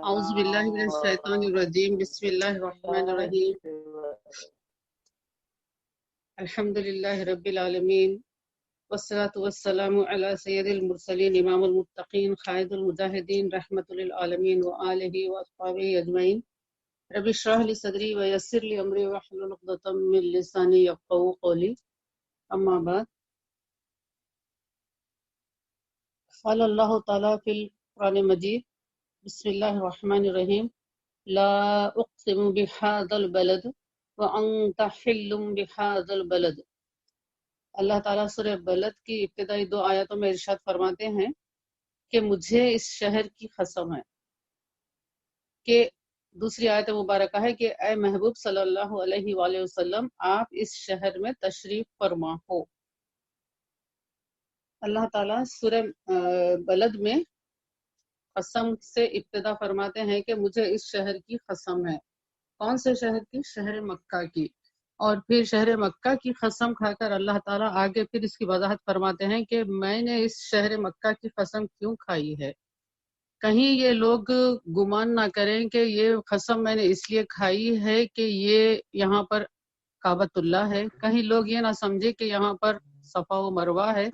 اعوذ باللہ من الشیطان الرجیم بسم اللہ الرحمن الرحیم الحمد للہ رب العالمین والصلاة والسلام علی سید المرسلین امام المتقین قائد المجاہدین رحمۃ للعالمین وآلہ واصحابہ اجمعین رب اشرح لی صدری ویسر لی امری واحلل عقدۃ من لسانی یفقہوا قولی اما بعد قال اللہ تعالی فی القرآن المجید بسم اللہ الرحمن الرحیم لا اقسم بهذا البلد وانت حل بهذا البلد۔ اللہ تعالیٰ سورہ بلد کی ابتدائی 2 آیاتوں میں ارشاد فرماتے ہیں کہ مجھے اس شہر کی قسم ہے، کہ دوسری آیت مبارکہ ہے کہ اے محبوب صلی اللہ علیہ وآلہ وسلم آپ اس شہر میں تشریف فرما ہو۔ اللہ تعالیٰ سورہ بلد میں قسم سے ابتدا فرماتے ہیں کہ مجھے اس شہر کی قسم ہے۔ کون سے شہر کی؟ شہر مکہ کی۔ اور پھر شہر مکہ کی قسم کھا کر اللہ تعالیٰ آگے پھر اس کی وضاحت فرماتے ہیں کہ میں نے اس شہر مکہ کی قسم کیوں کھائی ہے۔ کہیں یہ لوگ گمان نہ کریں کہ یہ قسم میں نے اس لیے کھائی ہے کہ یہ یہاں پر کعبۃ اللہ ہے، کہیں لوگ یہ نہ سمجھے کہ یہاں پر صفا و مروہ ہے،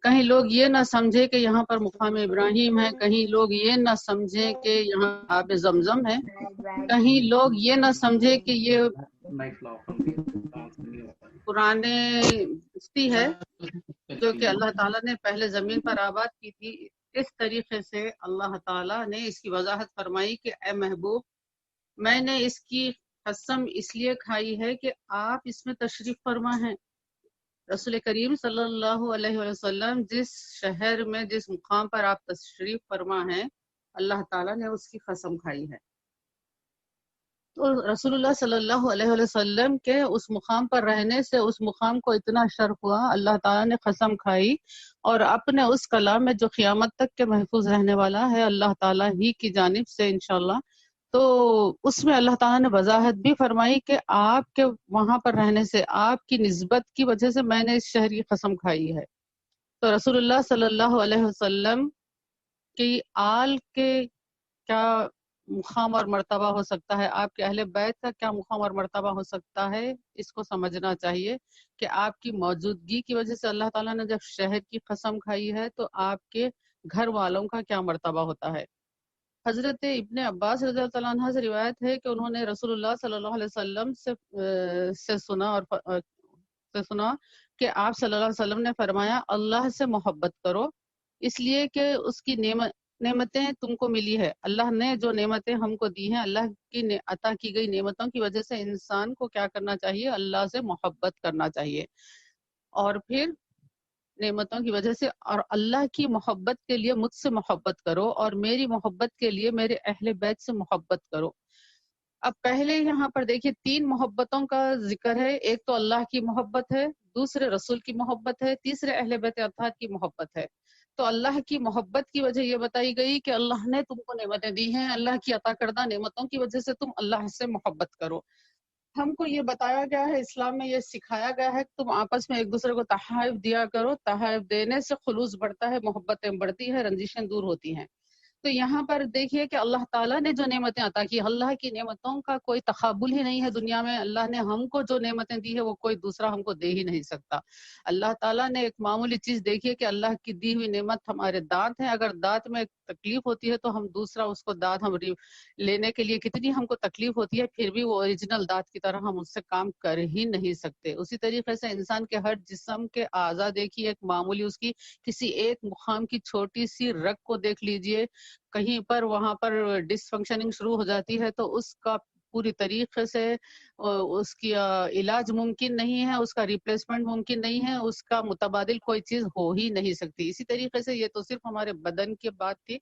کہیں لوگ یہ نہ سمجھے کہ یہاں پر مقام ابراہیم ہے، کہیں لوگ یہ نہ سمجھے کہ یہاں آب زمزم ہے، کہیں لوگ یہ نہ سمجھے کہ یہ قرآن بستی ہے جو کہ اللہ تعالیٰ نے پہلے زمین پر آباد کی تھی۔ اس طریقے سے اللہ تعالیٰ نے اس کی وضاحت فرمائی کہ اے محبوب میں نے اس کی قسم اس لیے کھائی ہے کہ آپ اس میں تشریف فرما ہیں۔ رسول کریم صلی اللہ علیہ وسلم جس شہر میں جس مقام پر آپ تشریف فرما ہیں اللہ تعالیٰ نے اس کی قسم کھائی ہے۔ تو رسول اللہ صلی اللہ علیہ وسلم کے اس مقام پر رہنے سے اس مقام کو اتنا شرف ہوا، اللہ تعالیٰ نے قسم کھائی اور اپنے اس کلام میں جو قیامت تک کے محفوظ رہنے والا ہے اللہ تعالیٰ ہی کی جانب سے انشاءاللہ، تو اس میں اللہ تعالیٰ نے وضاحت بھی فرمائی کہ آپ کے وہاں پر رہنے سے آپ کی نسبت کی وجہ سے میں نے اس شہر کی قسم کھائی ہے۔ تو رسول اللہ صلی اللہ علیہ وسلم کی آل کے کیا مقام اور مرتبہ ہو سکتا ہے، آپ کے اہل بیت کا کیا مقام اور مرتبہ ہو سکتا ہے، اس کو سمجھنا چاہیے کہ آپ کی موجودگی کی وجہ سے اللہ تعالیٰ نے جب شہر کی قسم کھائی ہے تو آپ کے گھر والوں کا کیا مرتبہ ہوتا ہے۔ حضرت ابن عباس رضی اللہ عنہ سے روایت ہے کہ انہوں نے رسول اللہ صلی اللہ علیہ وسلم سے سنا کہ آپ صلی اللہ علیہ وسلم نے فرمایا اللہ سے محبت کرو اس لیے کہ اس کی نعمتیں تم کو ملی ہے۔ اللہ نے جو نعمتیں ہم کو دی ہیں، اللہ کی عطا کی گئی نعمتوں کی وجہ سے انسان کو کیا کرنا چاہیے؟ اللہ سے محبت کرنا چاہیے۔ اور پھر نعمتوں کی وجہ سے اور اللہ کی محبت کے لیے مجھ سے محبت کرو اور میری محبت کے لیے میرے اہل بیت سے محبت کرو۔ اب پہلے یہاں پر دیکھیے 3 محبتوں کا ذکر ہے، ایک تو اللہ کی محبت ہے، دوسرے رسول کی محبت ہے، تیسرے اہل بیت اطہار کی محبت ہے۔ تو اللہ کی محبت کی وجہ یہ بتائی گئی کہ اللہ نے تم کو نعمتیں دی ہیں، اللہ کی عطا کردہ نعمتوں کی وجہ سے تم اللہ سے محبت کرو۔ ہم کو یہ بتایا گیا ہے، اسلام میں یہ سکھایا گیا ہے کہ تم آپس میں ایک دوسرے کو تحائف دیا کرو، تحائف دینے سے خلوص بڑھتا ہے، محبتیں بڑھتی ہے، رنجشیں دور ہوتی ہیں۔ تو یہاں پر دیکھیے کہ اللہ تعالیٰ نے جو نعمتیں عطا کی، اللہ کی نعمتوں کا کوئی تقابل ہی نہیں ہے دنیا میں۔ اللہ نے ہم کو جو نعمتیں دی ہے وہ کوئی دوسرا ہم کو دے ہی نہیں سکتا۔ اللہ تعالیٰ نے ایک معمولی چیز دیکھیے کہ اللہ کی دی ہوئی نعمت ہمارے دانت ہیں، اگر دانت میں تکلیف ہوتی ہے تو ہم دوسرا اس کو دانت ہم لینے کے لیے کتنی ہم کو تکلیف ہوتی ہے، پھر بھی وہ اوریجنل دانت کی طرح ہم اس سے کام کر ہی نہیں سکتے۔ اسی طریقے سے انسان کے ہر جسم کے اعضاء دیکھیے، ایک معمولی اس کی کسی ایک مقام کی چھوٹی سی رگ کو دیکھ لیجئے، کہیں پر وہاں پر ڈس فنکشننگ شروع ہو جاتی ہے تو اس کا پوری طریقے سے اس کی علاج ممکن نہیں ہے، اس کا ریپلیسمنٹ ممکن نہیں ہے، اس کا متبادل کوئی چیز ہو ہی نہیں سکتی۔ اسی طریقے سے یہ تو صرف ہمارے بدن کی بات تھی،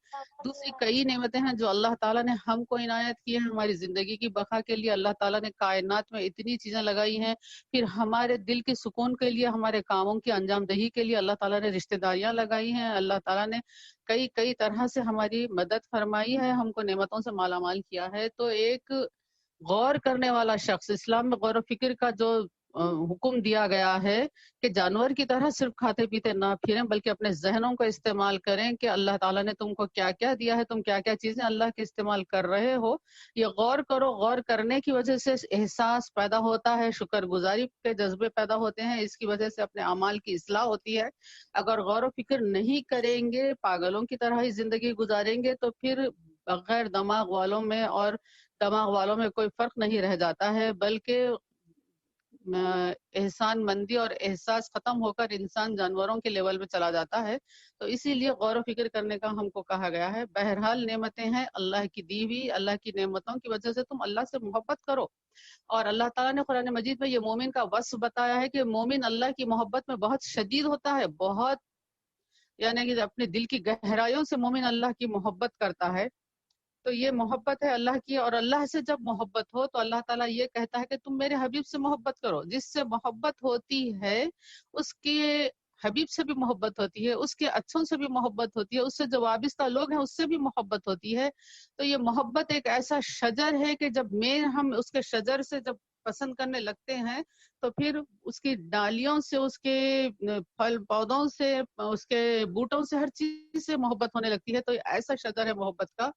دوسری کئی نعمتیں ہیں جو اللہ تعالیٰ نے ہم کو عنایت کی ہیں۔ ہماری زندگی کی بقا کے لیے اللہ تعالیٰ نے کائنات میں اتنی چیزیں لگائی ہیں، پھر ہمارے دل کے سکون کے لیے، ہمارے کاموں کی انجام دہی کے لیے اللہ تعالیٰ نے رشتہ داریاں لگائی ہیں، اللہ تعالیٰ نے کئی طرح سے ہماری مدد فرمائی ہے، ہم کو نعمتوں سے مالا مال کیا ہے۔ تو ایک غور کرنے والا شخص، اسلام میں غور و فکر کا جو حکم دیا گیا ہے کہ جانور کی طرح صرف کھاتے پیتے نہ پھریں، بلکہ اپنے ذہنوں کو استعمال کریں کہ اللہ تعالیٰ نے تم کو کیا کیا دیا ہے، تم کیا کیا چیزیں اللہ کے استعمال کر رہے ہو، یہ غور کرو۔ غور کرنے کی وجہ سے احساس پیدا ہوتا ہے، شکر گزاری کے جذبے پیدا ہوتے ہیں، اس کی وجہ سے اپنے اعمال کی اصلاح ہوتی ہے۔ اگر غور و فکر نہیں کریں گے، پاگلوں کی طرح ہی زندگی گزاریں گے، تو پھر بغیر دماغ والوں میں اور دماغ والوں میں کوئی فرق نہیں رہ جاتا ہے، بلکہ احسان مندی اور احساس ختم ہو کر انسان جانوروں کے لیول میں چلا جاتا ہے۔ تو اسی لیے غور و فکر کرنے کا ہم کو کہا گیا ہے۔ بہرحال نعمتیں ہیں اللہ کی دی ہوئی، اللہ کی نعمتوں کی وجہ سے تم اللہ سے محبت کرو۔ اور اللہ تعالیٰ نے قرآن مجید میں یہ مومن کا وصف بتایا ہے کہ مومن اللہ کی محبت میں بہت شدید ہوتا ہے، بہت، یعنی کہ اپنے دل کی گہرائیوں سے مومن اللہ کی محبت کرتا ہے۔ تو یہ محبت ہے اللہ کی، اور اللہ سے جب محبت ہو تو اللہ تعالیٰ یہ کہتا ہے کہ تم میرے حبیب سے محبت کرو۔ جس سے محبت ہوتی ہے اس کے حبیب سے بھی محبت ہوتی ہے، اس کے اچھوں سے بھی محبت ہوتی ہے، اس سے جو وابستہ لوگ ہیں اس سے بھی محبت ہوتی ہے۔ تو یہ محبت ایک ایسا شجر ہے کہ جب ہم اس کے شجر سے جب پسند کرنے لگتے ہیں تو پھر اس کی ڈالیوں سے، اس کے پھل پودوں سے، اس کے بوٹوں سے، ہر چیز سے محبت ہونے لگتی ہے۔ تو یہ ایسا شجر ہے محبت کا۔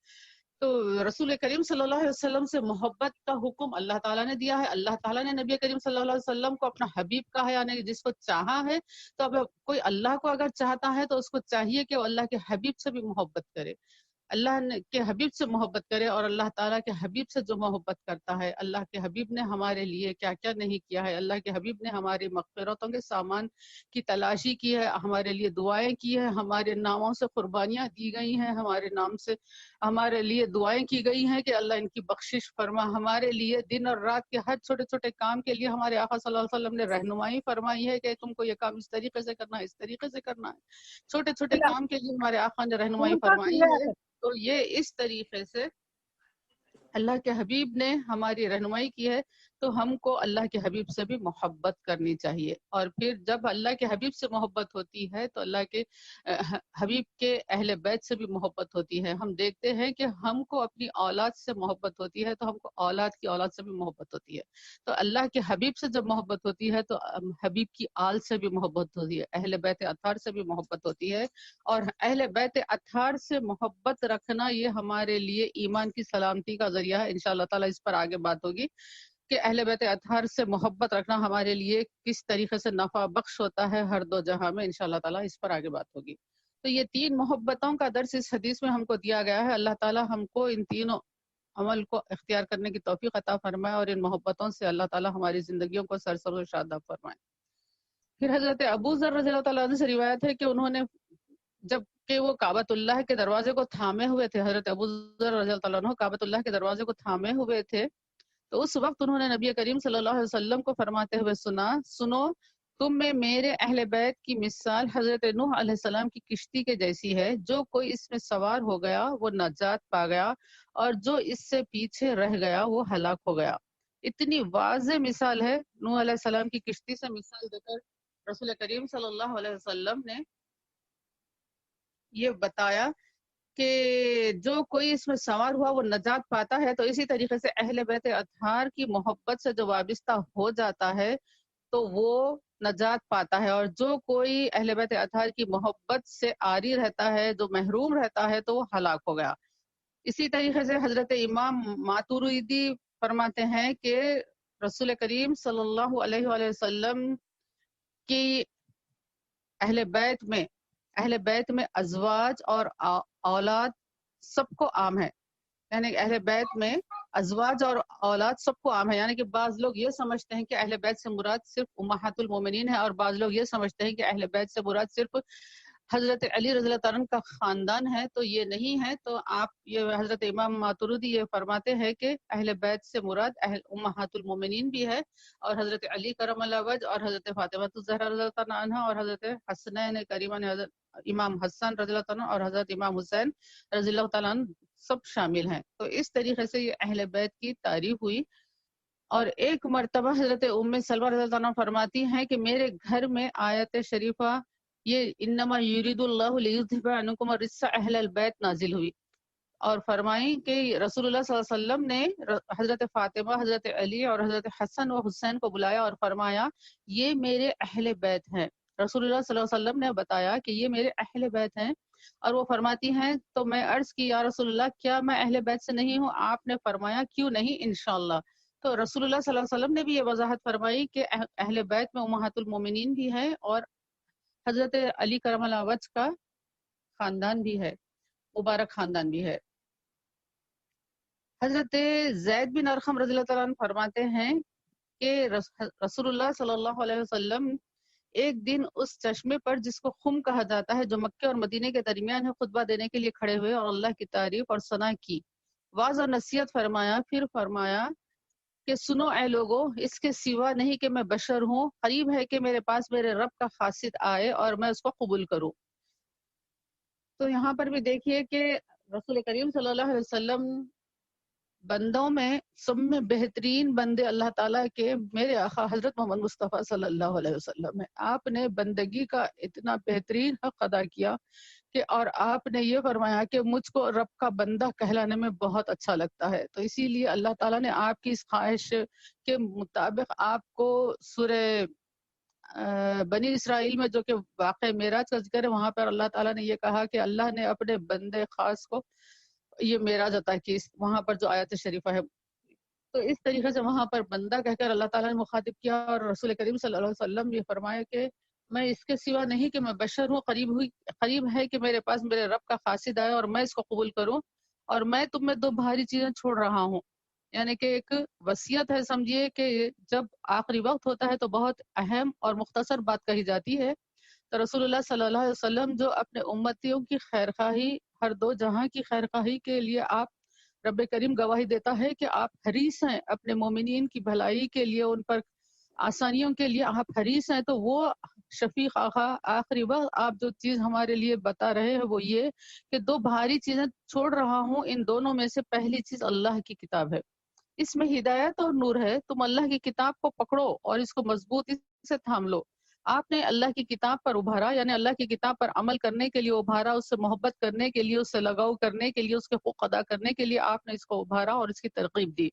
تو رسول کریم صلی اللہ علیہ وسلم سے محبت کا حکم اللہ تعالیٰ نے دیا ہے۔ اللہ تعالیٰ نے نبی کریم صلی اللہ علیہ وسلم کو اپنا حبیب کہا ہے، یعنی جس کو چاہا ہے۔ تو اب کوئی اللہ کو اگر چاہتا ہے تو اس کو چاہیے کہ وہ اللہ کے حبیب سے بھی محبت کرے، اللہ کے حبیب سے محبت کرے۔ اور اللہ تعالیٰ کے حبیب سے جو محبت کرتا ہے، اللہ کے حبیب نے ہمارے لیے کیا کیا نہیں کیا ہے، اللہ کے حبیب نے ہماری مغفرتوں کے سامان کی تلاشی کی ہے، ہمارے لیے دعائیں کی ہے، ہمارے ناموں سے قربانیاں دی گئی ہیں، ہمارے نام سے ہمارے لیے دعائیں کی گئی ہیں کہ اللہ ان کی بخشش فرما۔ ہمارے لیے دن اور رات کے ہر چھوٹے چھوٹے کام کے لیے ہمارے آقا صلی اللہ علیہ وسلم نے رہنمائی فرمائی ہے کہ تم کو یہ کام اس طریقے سے کرنا ہے، اس طریقے سے کرنا ہے۔ چھوٹے چھوٹے کام کے لیے ہمارے آقا نے رہنمائی فرمائی ہے۔ تو یہ اس طریقے سے اللہ کے حبیب نے ہماری رہنمائی کی ہے، تو ہم کو اللہ کے حبیب سے بھی محبت کرنی چاہیے۔ اور پھر جب اللہ کے حبیب سے محبت ہوتی ہے تو اللہ کے حبیب کے اہل بیت سے بھی محبت ہوتی ہے۔ ہم دیکھتے ہیں کہ ہم کو اپنی اولاد سے محبت ہوتی ہے تو ہم کو اولاد کی اولاد سے بھی محبت ہوتی ہے۔ تو اللہ کے حبیب سے جب محبت ہوتی ہے تو حبیب کی آل سے بھی محبت ہوتی ہے، اہل بیت اطہار سے بھی محبت ہوتی ہے۔ اور اہل بیت اطہار سے محبت رکھنا یہ ہمارے لیے ایمان کی سلامتی کا ذریعہ ہے۔ انشاءاللہ تعالیٰ اس پر آگے بات ہوگی کہ اہل بیت اطہار سے محبت رکھنا ہمارے لیے کس طریقے سے نفع بخش ہوتا ہے ہر دو جہاں میں۔ انشاءاللہ تعالیٰ اس پر آگے بات ہوگی۔ تو یہ تین محبتوں کا درس اس حدیث میں ہم کو دیا گیا ہے۔ اللہ تعالیٰ ہم کو ان تینوں عمل کو اختیار کرنے کی توفیق عطا فرمائے، اور ان محبتوں سے اللہ تعالیٰ ہماری زندگیوں کو سرسبز و شاداب فرمائے۔ پھر حضرت ابو ذر رضی اللہ تعالیٰ عنہ سے روایت ہے کہ انہوں نے جب کہ وہ کعبۃ اللہ کے دروازے کو تھامے ہوئے تھے، حضرت ابو ذر رضی اللہ تعالیٰ عنہ کعبۃ اللہ کے دروازے کو تھامے ہوئے تھے، تو اس وقت انہوں نے نبی کریم صلی اللہ علیہ وسلم کو فرماتے ہوئے سنو تم میں میرے اہل بیت کی مثال حضرت نوح علیہ السلام کی کشتی کے جیسی ہے، جو کوئی اس میں سوار ہو گیا وہ نجات پا گیا، اور جو اس سے پیچھے رہ گیا وہ ہلاک ہو گیا۔ اتنی واضح مثال ہے نوح علیہ السلام کی کشتی سے مثال دے کر رسول کریم صلی اللہ علیہ وسلم نے یہ بتایا کہ جو کوئی اس میں سوار ہوا وہ نجات پاتا ہے۔ تو اسی طریقے سے اہل بیت اطہار کی محبت سے جو وابستہ ہو جاتا ہے تو وہ نجات پاتا ہے، اور جو کوئی اہل بیت اطہار کی محبت سے عاری رہتا ہے، جو محروم رہتا ہے، تو وہ ہلاک ہو گیا۔ اسی طریقے سے حضرت امام ماتوریدی فرماتے ہیں کہ رسول کریم صلی اللہ علیہ وآلہ وسلم کی اہل بیت میں ازواج اور اولاد سب کو عام ہے، یعنی اہل بیت میں ازواج اور اولاد سب کو عام ہے۔ یعنی کہ بعض لوگ یہ سمجھتے ہیں کہ اہل بیت سے مراد صرف امہات المومنین ہے، اور بعض لوگ یہ سمجھتے ہیں کہ اہل بیت سے مراد صرف حضرت علی رضی اللہ تعالیٰ عنہ کا خاندان ہے، تو یہ نہیں ہے۔ تو یہ حضرت امام ماتوریدی یہ فرماتے ہیں کہ اہل بیت سے مراد امہات المومنین بھی ہے، اور حضرت علی کرم اللہ وجہ، اور حضرت فاطمہ الزہرا رضی اللہ تعالیٰ عنہ، اور حضرت حسنین کریمہ نے حضرت امام حسن رضی اللہ تعالیٰ عنہ اور حضرت امام حسین رضی اللہ تعالیٰ عنہ سب شامل ہیں۔ تو اس طریقے سے یہ اہل بیت کی تعریف ہوئی۔ اور ایک مرتبہ حضرت ام سلمہ رضی اللہ عنہ فرماتی ہیں کہ میرے گھر میں آیت شریفہ یہ انما یرید اللہ لیذھب عنکم الرجس اہل البیت نازل ہوئی۔ اور فرمائیں کہ رسول اللہ صلی اللہ علیہ وسلم نے حضرت فاطمہ، حضرت علی اور حضرت حسن و حسین کو بلایا اور فرمایا یہ میرے اہل بیت ہیں۔ رسول اللہ صلی اللہ علیہ وسلم نے بتایا کہ یہ میرے اہل بیت ہیں، اور وہ فرماتی ہیں تو میں عرض کی یا رسول اللہ کیا میں اہل بیت سے نہیں ہوں؟ آپ نے فرمایا کیوں نہیں، انشاءاللہ۔ تو رسول اللہ صلی اللہ علیہ وسلم نے بھی یہ وضاحت فرمائی کہ اہل بیت میں امہات المومنین بھی ہے اور حضرت علی کرم اللہ وجہ کا خاندان بھی ہے، مبارک خاندان بھی ہے۔ حضرت زید بن ارقم رضی اللہ تعالیٰ عنہ فرماتے ہیں کہ رسول اللہ صلی اللہ علیہ وسلم ایک دن اس چشمے پر جس کو خم کہا جاتا ہے جو مکہ اور مدینے کے درمیان ہے خطبہ دینے کے لیے کھڑے ہوئے اور اللہ کی تعریف اور ثنا کی، واعظ اور نصیحت فرمایا، پھر فرمایا کہ سنو اے لوگو، اس کے سوا نہیں کہ میں بشر ہوں، قریب ہے کہ میرے پاس میرے رب کا قاصد آئے اور میں اس کو قبول کروں۔ تو یہاں پر بھی دیکھیے کہ رسول کریم صلی اللہ علیہ وسلم بندوں میں سب میں بہترین بندے اللہ تعالیٰ کے میرے آقا حضرت محمد مصطفیٰ صلی اللہ علیہ وسلم ہے۔ آپ نے بندگی کا اتنا بہترین حق ادا کیا کہ اور آپ نے یہ فرمایا کہ مجھ کو رب کا بندہ کہلانے میں بہت اچھا لگتا ہے، تو اسی لیے اللہ تعالیٰ نے آپ کی اس خواہش کے مطابق آپ کو سورہ بنی اسرائیل میں جو کہ واقع معراج کا ذکر ہے وہاں پر اللہ تعالیٰ نے یہ کہا کہ اللہ نے اپنے بندے خاص کو یہ معراج عطا کی، وہاں پر جو آیت شریفہ ہے، تو اس طریقے سے وہاں پر بندہ کہہ کر اللہ تعالیٰ نے مخاطب کیا، اور رسول کریم صلی اللہ علیہ وسلم یہ فرمایا کہ میں اس کے سوا نہیں کہ میں بشر ہوں، قریب ہے کہ میرے پاس میرے رب کا قاصد آئے اور میں اس کو قبول کروں، اور میں تم میں دو بھاری چیزیں چھوڑ رہا ہوں، یعنی کہ ایک وصیت ہے، سمجھیے کہ جب آخری وقت ہوتا ہے تو بہت اہم اور مختصر بات کہی جاتی ہے، تو رسول اللہ صلی اللہ علیہ وسلم جو اپنے امتیوں کی خیرخواہی، ہر دو جہاں کی خیرخواہی کے لیے آپ رب کریم گواہی دیتا ہے کہ آپ حریص ہیں اپنے مومنین کی بھلائی کے لیے، ان پر آسانیوں کے لیے آپ حریص ہیں، تو وہ شفیق آقا آخری وقت آپ جو چیز ہمارے لیے بتا رہے ہیں وہ یہ کہ دو بھاری چیزیں چھوڑ رہا ہوں، ان دونوں میں سے پہلی چیز اللہ کی کتاب ہے، اس میں ہدایت اور نور ہے، تم اللہ کی کتاب کو پکڑو اور اس کو مضبوطی سے تھام لو۔ آپ نے اللہ کی کتاب پر ابھارا، یعنی اللہ کی کتاب پر عمل کرنے کے لیے ابھارا، اس سے محبت کرنے کے لیے، اس سے لگاؤ کرنے کے لیے، اس کے حقوق ادا کرنے کے لیے آپ نے اس کو ابھارا اور اس کی ترغیب دی۔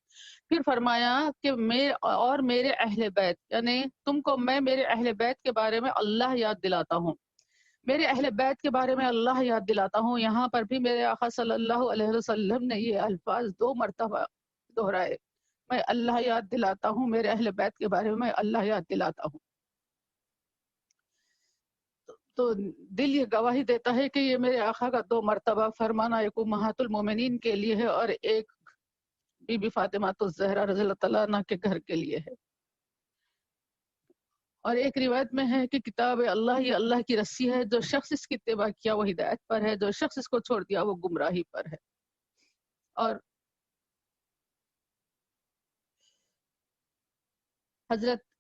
پھر فرمایا کہ میرے اہل بیت، یعنی تم کو میں میرے اہل بیت کے بارے میں اللہ یاد دلاتا ہوں، میرے اہل بیت کے بارے میں اللہ یاد دلاتا ہوں۔ یہاں پر بھی میرے آقا صلی اللہ علیہ وسلم نے یہ الفاظ 2 مرتبہ دہرائے، میں اللہ یاد دلاتا ہوں، میرے اہل بیت کے بارے میں اللہ یاد دلاتا ہوں۔ تو دل یہ گواہی دیتا ہے کہ یہ میرے آقا کا 2 مرتبہ فرمانا ایک امہات المومنین کے لیے ہے اور ایک بی بی فاطمہ الزہرا رضی اللہ تعالیٰ عنہ کے گھر کے لیے ہے۔ اور ایک روایت میں ہے کہ کتاب اللہ ہی اللہ کی رسی ہے، جو شخص اس کی اتباع کیا وہ ہدایت پر ہے، جو شخص اس کو چھوڑ دیا وہ گمراہی پر ہے۔ اور حضرت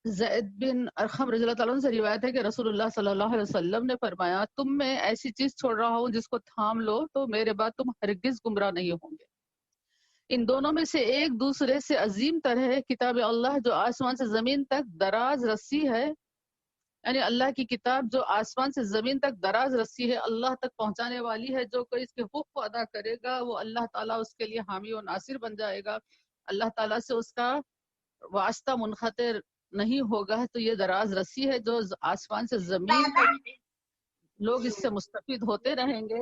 زید بن ارقم رضی اللہ تعالیٰ عنہ سے روایت ہے کہ رسول اللہ صلی اللہ علیہ وسلم نے فرمایا تم میں ایسی چیز چھوڑ رہا ہوں جس کو تھام لو تو میرے بعد تم ہرگز گمراہ نہیں ہوں گے۔ ان دونوں میں سے ایک دوسرے سے عظیم تر ہے کتاب اللہ جو آسمان سے زمین تک دراز رسی ہے، یعنی اللہ کی کتاب جو آسمان سے زمین تک دراز رسی ہے، اللہ تک پہنچانے والی ہے، جو کوئی اس کے حقوق کو ادا کرے گا وہ اللہ تعالیٰ اس کے لیے حامی و ناصر بن جائے گا، اللہ تعالیٰ سے اس کا واسطہ منقطع نہیں ہوگا۔ تو یہ دراز رسی ہے جو آسمان سے زمین تک لوگ اس سے مستفید ہوتے رہیں گے۔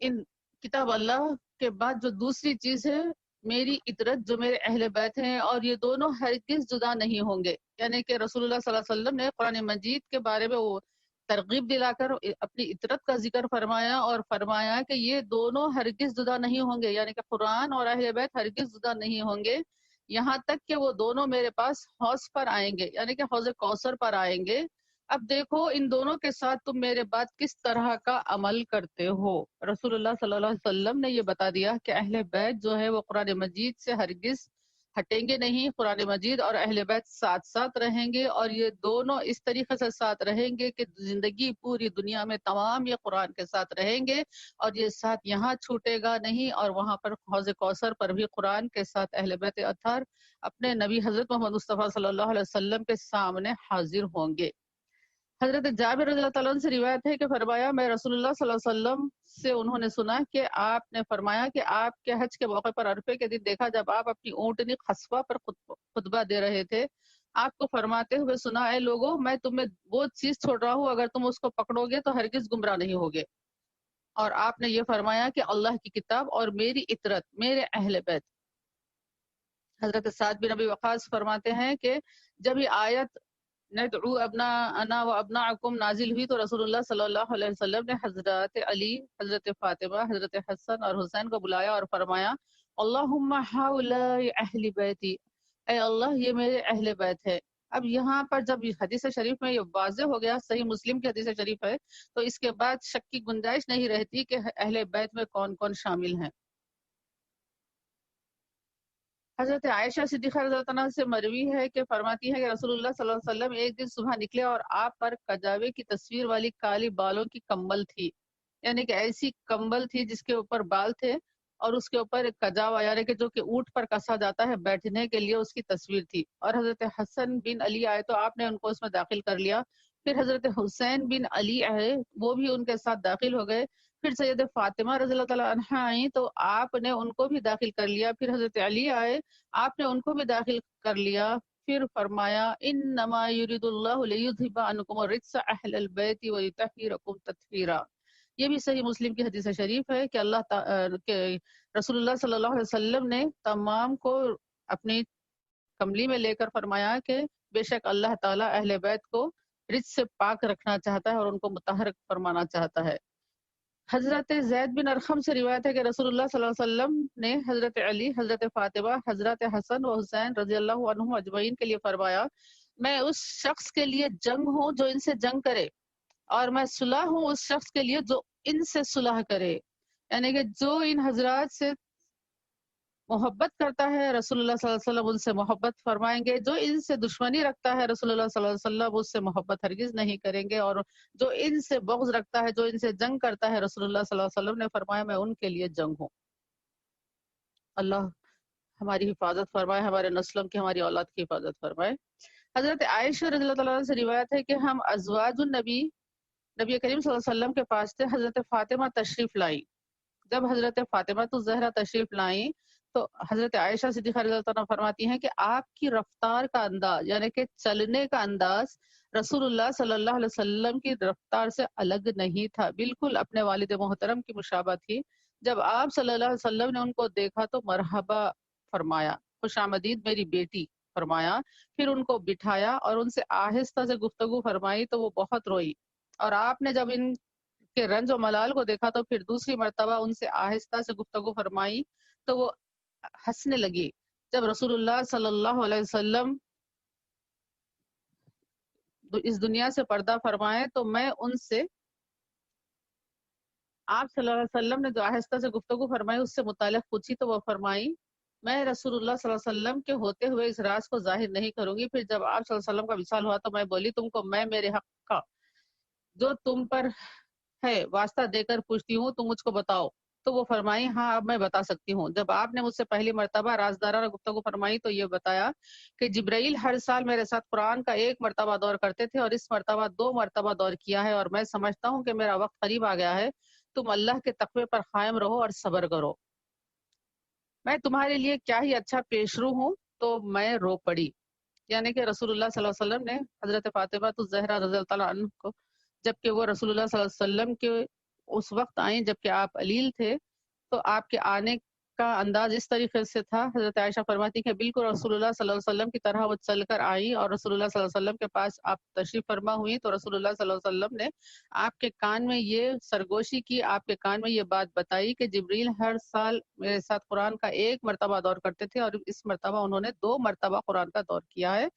ان کتاب اللہ کے بعد جو دوسری چیز ہے میری اطرت جو میرے اہل بیت ہیں، اور یہ دونوں ہرگز جدا نہیں ہوں گے، یعنی کہ رسول اللہ صلی اللہ علیہ وسلم نے قرآن مجید کے بارے میں وہ ترغیب دلا کر اپنی اطرت کا ذکر فرمایا اور فرمایا کہ یہ دونوں ہرگز جدا نہیں ہوں گے، یعنی کہ قرآن اور اہل بیت ہرگز جدا نہیں ہوں گے، یہاں تک کہ وہ دونوں میرے پاس حوض پر آئیں گے، یعنی کہ حوض کوثر پر آئیں گے۔ اب دیکھو ان دونوں کے ساتھ تم میرے بعد کس طرح کا عمل کرتے ہو۔ رسول اللہ صلی اللہ علیہ وسلم نے یہ بتا دیا کہ اہل بیت جو ہے وہ قرآن مجید سے ہرگز ہٹیں گے نہیں، قرآن مجید اور اہل بیت ساتھ ساتھ رہیں گے، اور یہ دونوں اس طریقے سے ساتھ رہیں گے کہ زندگی پوری دنیا میں تمام یہ قرآن کے ساتھ رہیں گے، اور یہ ساتھ یہاں چھوٹے گا نہیں، اور وہاں پر حوض کوثر پر بھی قرآن کے ساتھ اہل بیت اطہار اپنے نبی حضرت محمد مصطفیٰ صلی اللہ علیہ وسلم کے سامنے حاضر ہوں گے۔ حضرت جابر رضی اللہ تعالیٰ عنہ سے روایت ہے کہ فرمایا میں رسول اللہ صلی اللہ علیہ وسلم سے انہوں نے سنا کہ آپ نے فرمایا کہ آپ کے حج کے موقع پر عرفے کے دن دیکھا جب آپ اپنی اونٹنی خصفہ پر خطبہ دے رہے تھے، آپ کو فرماتے ہوئے سنا اے لوگوں میں تمہیں وہ چیز چھوڑ رہا ہوں، اگر تم اس کو پکڑو گے تو ہرگز گمراہ نہیں ہوگے۔ اور آپ نے یہ فرمایا کہ اللہ کی کتاب اور میری اطرت میرے اہل بیت۔ حضرت سعد بن ابی وقاص فرماتے ہیں کہ جب یہ آیت ندعو ابناءنا و ابناءکم نازل ہوئی تو رسول اللہ صلی اللہ علیہ وسلم نے حضرت علی، حضرت فاطمہ، حضرت حسن اور حسین کو بلایا اور فرمایا اللہم ہؤلاء اہل بیتی، اے اللہ یہ میرے اہل بیت ہے۔ اب یہاں پر جب حدیث شریف میں یہ واضح ہو گیا، صحیح مسلم کی حدیث شریف ہے، تو اس کے بعد شک کی گنجائش نہیں رہتی کہ اہل بیت میں کون کون شامل ہیں۔ حضرت عائشہ صدیقہ رضی اللہ عنہ سے مروی ہے کہ فرماتی ہے کہ رسول اللہ صلی اللہ علیہ وسلم ایک دن صبح نکلے اور آپ پر کجاوے کی تصویر والی کالی بالوں کی کمبل تھی، یعنی کہ ایسی کمبل تھی جس کے اوپر بال تھے اور اس کے اوپر ایک کجاوا، یعنی کہ جو کہ اونٹ پر کسا جاتا ہے بیٹھنے کے لیے، اس کی تصویر تھی۔ اور حضرت حسن بن علی آئے تو آپ نے ان کو اس میں داخل کر لیا، پھر حضرت حسین بن علی آئے، وہ بھی ان کے ساتھ داخل ہو گئے، پھر سید فاطمہ رضی اللہ تعالیٰ عنہا آئیں تو آپ نے ان کو بھی داخل کر لیا، پھر حضرت علی آئے، آپ نے ان کو بھی داخل کر لیا، پھر فرمایا انما یرید اللہ لیذھب عنکم الرجس اہل البیت ویطہرکم تطہیرا۔ یہ بھی صحیح مسلم کی حدیث شریف ہے کہ کہ رسول اللہ صلی اللہ علیہ وسلم نے تمام کو اپنی کملی میں لے کر فرمایا کہ بے شک اللہ تعالیٰ اہل بیت کو رجس سے پاک رکھنا چاہتا ہے اور ان کو مطہر فرمانا چاہتا ہے۔ حضرت زید بن ارقم سے روایت ہے کہ رسول اللہ صلی اللہ علیہ وسلم نے حضرت علی، حضرت فاطمہ، حضرت حسن و حسین رضی اللہ عنہم اجمعین کے لیے فرمایا میں اس شخص کے لیے جنگ ہوں جو ان سے جنگ کرے، اور میں صلح ہوں اس شخص کے لیے جو ان سے صلح کرے، یعنی کہ جو ان حضرات سے محبت کرتا ہے رسول اللہ صلی اللہ علیہ وسلم ان سے محبت فرمائیں گے، جو ان سے دشمنی رکھتا ہے رسول اللہ صلی اللہ علیہ وسلم اس سے محبت ہرگز نہیں کریں گے، اور جو ان سے بغض رکھتا ہے، جو ان سے جنگ کرتا ہے رسول اللہ صلی اللہ علیہ وسلم نے فرمایا میں ان کے لیے جنگ ہوں۔ اللہ ہماری حفاظت فرمائے، ہمارے نسلوں کی، ہماری اولاد کی حفاظت فرمائے۔ حضرت عائشہ رضی اللہ تعالیٰ عنہ سے روایت ہے کہ ہم ازواج النبی، نبی کریم صلی اللہ علیہ وسلم کے پاس تھے، حضرت فاطمہ تشریف لائی۔ جب حضرت فاطمہ تو زہرا تشریف لائیں تو حضرت عائشہ صدیقہ رضی اللہ عنہ فرماتی ہیں کہ آپ کی رفتار کا انداز، یعنی کہ چلنے کا انداز رسول اللہ صلی اللہ علیہ وسلم کی رفتار سے الگ نہیں تھا، بالکل اپنے والد محترم کی مشابہ تھی۔ جب آپ صلی اللہ علیہ وسلم نے ان کو دیکھا تو مرحبا فرمایا، خوش آمدید میری بیٹی فرمایا، پھر ان کو بٹھایا اور ان سے آہستہ سے گفتگو فرمائی تو وہ بہت روئی، اور آپ نے جب ان کے رنج و ملال کو دیکھا تو پھر دوسری مرتبہ ان سے آہستہ سے گفتگو فرمائی تو وہ ہنسنے لگی۔ جب رسول اللہ صلی اللہ علیہ وسلم اس دنیا سے پردہ فرمائے تو میں ان سے آپ صلی اللہ علیہ وسلم نے جو آہستہ سے گفتگو فرمائی اس سے متعلق پوچھی تو وہ فرمائی میں رسول اللہ صلی اللہ علیہ وسلم کے ہوتے ہوئے اس راز کو ظاہر نہیں کروں گی۔ پھر جب آپ صلی اللہ علیہ وسلم کا وصال ہوا تو میں بولی تم کو میں میرے حق کا جو تم پر ہے واسطہ دے کر پوچھتی ہوں، تم مجھ کو بتاؤ۔ تو وہ فرمائی ہاں اب میں بتا سکتی ہوں۔ جب آپ نے مجھ سے پہلی مرتبہ رازدارانہ گفتگو فرمائی تو یہ بتایا کہ جبرائیل ہر سال میرے ساتھ قرآن کا 1 مرتبہ دور کرتے تھے اور اس مرتبہ 2 مرتبہ دور کیا ہے، اور میں سمجھتا ہوں کہ میرا وقت قریب آ گیا ہے، تم اللہ کے تقوی پر قائم رہو اور صبر کرو، میں تمہارے لیے کیا ہی اچھا پیشرو ہوں۔ تو میں رو پڑی، یعنی کہ رسول اللہ صلی اللہ علیہ وسلم نے حضرت فاطمہ الزہرا رضی اللہ تعالیٰ عنہ کو، جبکہ وہ رسول اللہ صلی اللہ علیہ وسلم کے اس وقت آئیں جبکہ آپ علیل تھے، تو آپ کے آنے کا انداز اس طریقے سے تھا، حضرت عائشہ فرماتی کہ بالکل رسول اللہ صلی اللہ علیہ وسلم کی طرح وہ چل کر آئیں اور رسول اللہ صلی اللہ علیہ وسلم کے پاس آپ تشریف فرما ہوئی تو رسول اللہ صلی اللہ علیہ وسلم نے آپ کے کان میں یہ سرگوشی کی، آپ کے کان میں یہ بات بتائی کہ جبریل ہر سال میرے ساتھ قرآن کا 1 مرتبہ دور کرتے تھے اور اس مرتبہ انہوں نے 2 مرتبہ قرآن کا دور کیا ہے۔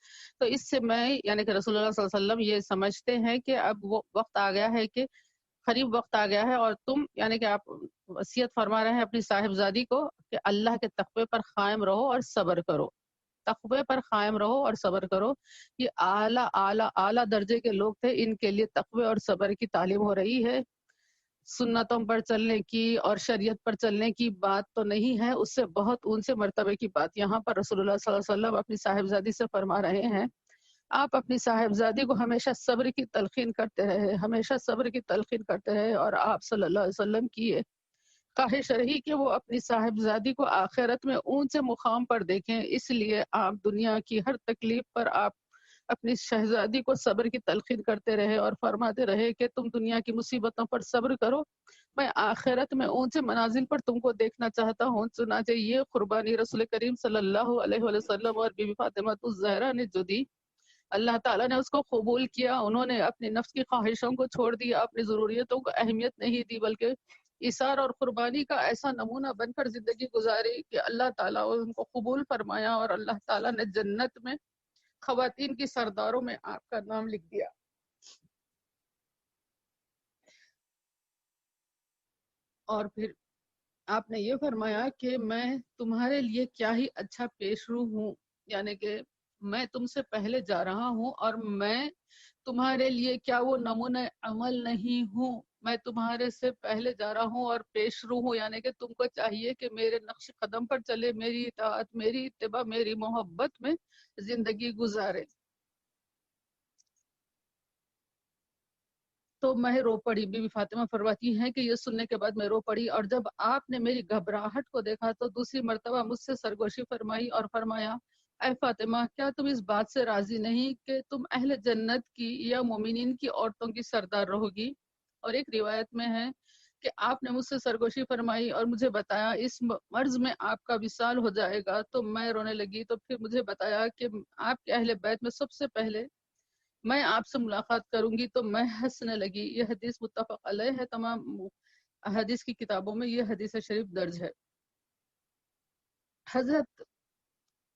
تو اس سے میں یعنی کہ رسول اللہ صلی اللہ علیہ وسلم یہ سمجھتے ہیں کہ اب وہ وقت آ گیا ہے کہ قریب وقت آ گیا ہے، اور تم یعنی کہ آپ وصیت فرما رہے ہیں اپنی صاحبزادی کو کہ اللہ کے تقوی پر قائم رہو اور صبر کرو، تقوی پر قائم رہو اور صبر کرو۔ یہ اعلیٰ اعلیٰ اعلیٰ درجے کے لوگ تھے، ان کے لیے تقوی اور صبر کی تعلیم ہو رہی ہے، سنتوں پر چلنے کی اور شریعت پر چلنے کی بات تو نہیں ہے، اس سے بہت اونچے مرتبے کی بات یہاں پر رسول اللہ صلی اللہ علیہ وسلم اپنی صاحبزادی سے فرما رہے ہیں۔ آپ اپنی صاحبزادی کو ہمیشہ صبر کی تلقین کرتے رہے، ہمیشہ صبر کی تلقین کرتے رہے، اور آپ صلی اللہ علیہ وسلم کی یہ خواہش رہی کہ وہ اپنی صاحبزادی کو آخرت میں اونچے مقام پر دیکھیں، اس لیے آپ دنیا کی ہر تکلیف پر آپ اپنی شہزادی کو صبر کی تلقین کرتے رہے اور فرماتے رہے کہ تم دنیا کی مصیبتوں پر صبر کرو، میں آخرت میں اونچے منازل پر تم کو دیکھنا چاہتا ہوں۔ چنانچہ یہ قربانی رسول کریم صلی اللہ علیہ وسلم اور بی بی فاطمہ الزہرا نے جو دی، اللہ تعالیٰ نے اس کو قبول کیا۔ انہوں نے اپنی نفس کی خواہشوں کو چھوڑ دیا، اپنی ضروریتوں کو اہمیت نہیں دی، بلکہ ایثار اور قربانی کا ایسا نمونہ بن کر زندگی گزاری کہ اللہ تعالیٰ ان کو قبول فرمایا، اور اللہ تعالیٰ نے جنت میں خواتین کی سرداروں میں آپ کا نام لکھ دیا۔ اور پھر آپ نے یہ فرمایا کہ میں تمہارے لیے کیا ہی اچھا پیش رو ہوں، یعنی کہ میں تم سے پہلے جا رہا ہوں اور میں تمہارے لیے کیا وہ نمونہ عمل نہیں ہوں، میں تمہارے سے پہلے جا رہا ہوں اور پیش رو ہوں، یعنی کہ تم کو چاہیے کہ میرے نقش قدم پر چلے، میری اطاعت، میری اتباع، میری محبت میں زندگی گزارے۔ تو میں رو پڑی، بی بی فاطمہ فرماتی ہیں کہ یہ سننے کے بعد میں رو پڑی، اور جب آپ نے میری گھبراہٹ کو دیکھا تو دوسری مرتبہ مجھ سے سرگوشی فرمائی اور فرمایا، اے فاطمہ، کیا تم اس بات سے راضی نہیں کہ تم اہل جنت کی یا مومنین کی عورتوں کی سردار رہو گی؟ اور ایک روایت میں ہے کہ آپ نے مجھ سے سرگوشی فرمائی اور مجھے بتایا اس مرض میں آپ کا وصال ہو جائے گا، تو میں رونے لگی۔ تو پھر مجھے بتایا کہ آپ کے اہل بیت میں سب سے پہلے میں آپ سے ملاقات کروں گی، تو میں ہنسنے لگی۔ یہ حدیث متفق علیہ ہے، تمام حدیث کی کتابوں میں یہ حدیث شریف درج ہے۔ حضرت